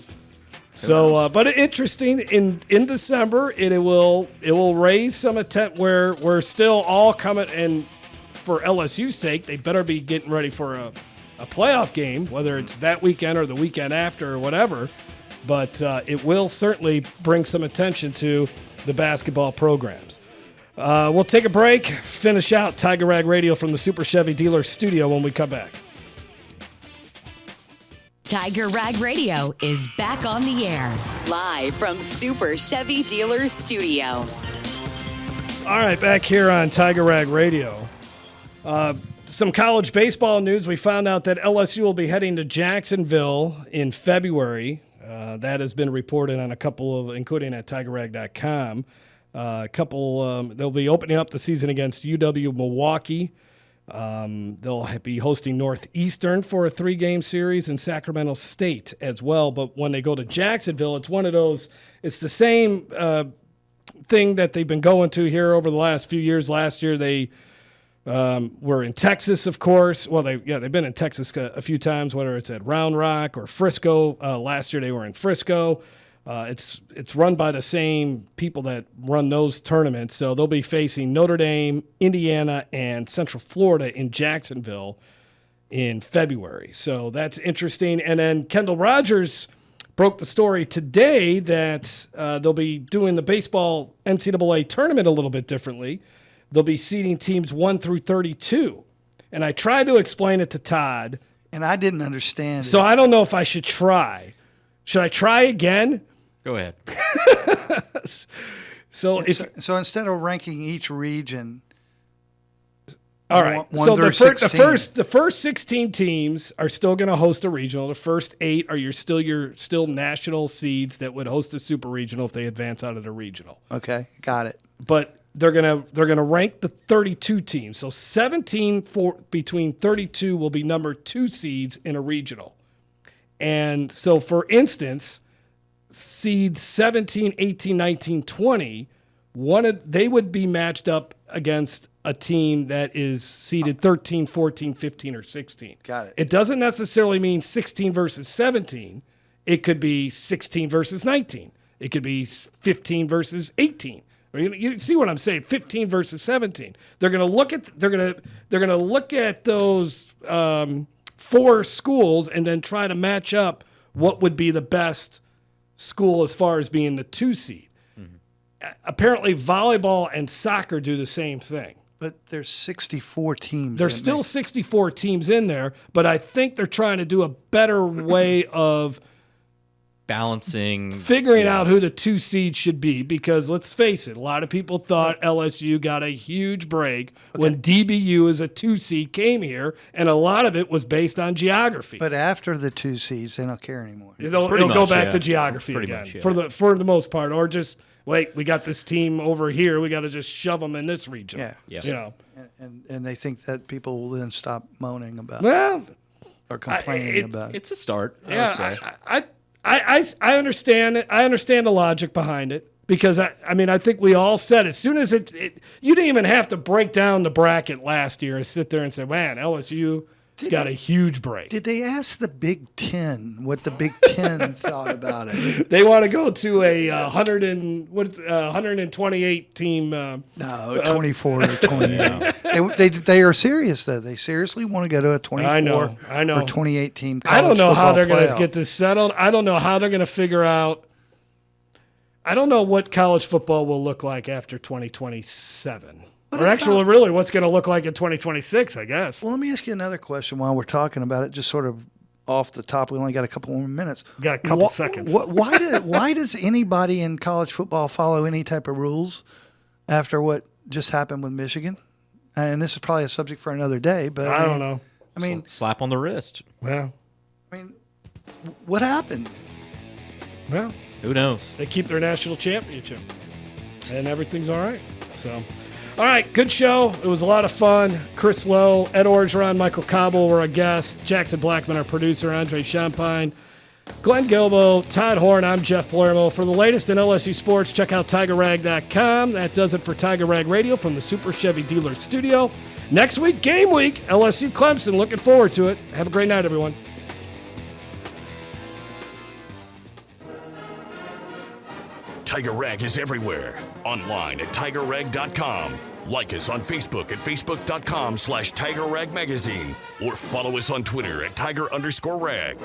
So, but interesting in December, it will raise some attempt where we're still all coming, and for LSU's sake, they better be getting ready for a playoff game, whether it's that weekend or the weekend after or whatever. But it will certainly bring some attention to the basketball programs. We'll take a break, finish out Tiger Rag Radio from the Super Chevy Dealer Studio when we come back. Tiger Rag Radio is back on the air, live from Super Chevy Dealer Studio. All right, back here on Tiger Rag Radio. Some college baseball news. We found out that LSU will be heading to Jacksonville in February. That has been reported on a couple of, including at TigerRag.com. They'll be opening up the season against UW Milwaukee. They'll be hosting Northeastern for a 3-game series and Sacramento State as well. But when they go to Jacksonville, it's one of those, it's the same thing that they've been going to here over the last few years. Last year, they were in Texas, of course. Well, they've been in Texas a few times, whether it's at Round Rock or Frisco. Last year they were in Frisco. It's run by the same people that run those tournaments. So they'll be facing Notre Dame, Indiana, and Central Florida in Jacksonville in February. So that's interesting. And then Kendall Rogers broke the story today that they'll be doing the baseball NCAA tournament a little bit differently. They'll be seeding teams 1 through 32. And I tried to explain it to Todd. And I didn't understand So I don't know if I should try. Should I try again? Go ahead. So instead of ranking each region. All right. 1 So through 16. the first 16 teams are still going to host a regional. The first 8 are your still national seeds that would host a super regional if they advance out of the regional. Okay, got it. But they're gonna rank the 32 teams. So 17 between 32 will be number 2 seeds in a regional. And so, for instance, seeds 17, 18, 19, 20, they would be matched up against a team that is seeded 13, 14, 15, or 16. Got it. It doesn't necessarily mean 16 versus 17. It could be 16 versus 19. It could be 15 versus 18. You see what I'm saying? 15 versus 17. They're going to look at those 4 schools and then try to match up what would be the best school as far as being the 2 seed. Mm-hmm. Apparently, volleyball and soccer do the same thing. But there's 64 teams. There's still 64 teams in there, but I think they're trying to do a better way of figuring out who the 2 seed should be, because let's face it, a lot of people thought LSU got a huge break when DBU as a 2 seed came here, and a lot of it was based on geography. But after the 2 seeds, they don't care anymore. It'll go back to geography again for the most part, or just wait, we got this team over here, we got to just shove them in this region. Yeah, yes. And they think that people will then stop moaning about or complaining about it. It's a start. I understand it. I understand the logic behind it, because I think we all said as soon as you didn't even have to break down the bracket last year and sit there and say, man, LSU's got a huge break. Did they ask the Big Ten what the Big Ten thought about it? They want to go to a 128 team. No, 24 or 28. They are serious though. They seriously want to go to a 24 I know. or 28 team. I don't know how they're going to get this settled. I don't know how they're going to figure out. I don't know what college football will look like after 2027. Or actually, really, what's going to look like in 2026, I guess. Well, let me ask you another question while we're talking about it, just sort of off the top. We only got a couple more minutes. Got a couple seconds. Why does anybody in college football follow any type of rules after what just happened with Michigan? And this is probably a subject for another day, but I don't know. I mean, slap on the wrist. Well, I mean, what happened? Well, who knows? They keep their national championship, and everything's all right. So, all right, good show. It was a lot of fun. Chris Lowe, Ed Orgeron, Michael Cauble were our guests. Jackson Blackman, our producer. Andre Champagne, Glenn Guilbeau, Todd Horne. I'm Jeff Palermo. For the latest in LSU sports, check out TigerRag.com. That does it for Tiger Rag Radio from the Super Chevy Dealer Studio. Next week, game week, LSU Clemson. Looking forward to it. Have a great night, everyone. Tiger Rag is everywhere. Online at TigerRag.com. Like us on Facebook at Facebook.com/TigerRagMagazine. Or follow us on Twitter at Tiger_Rag.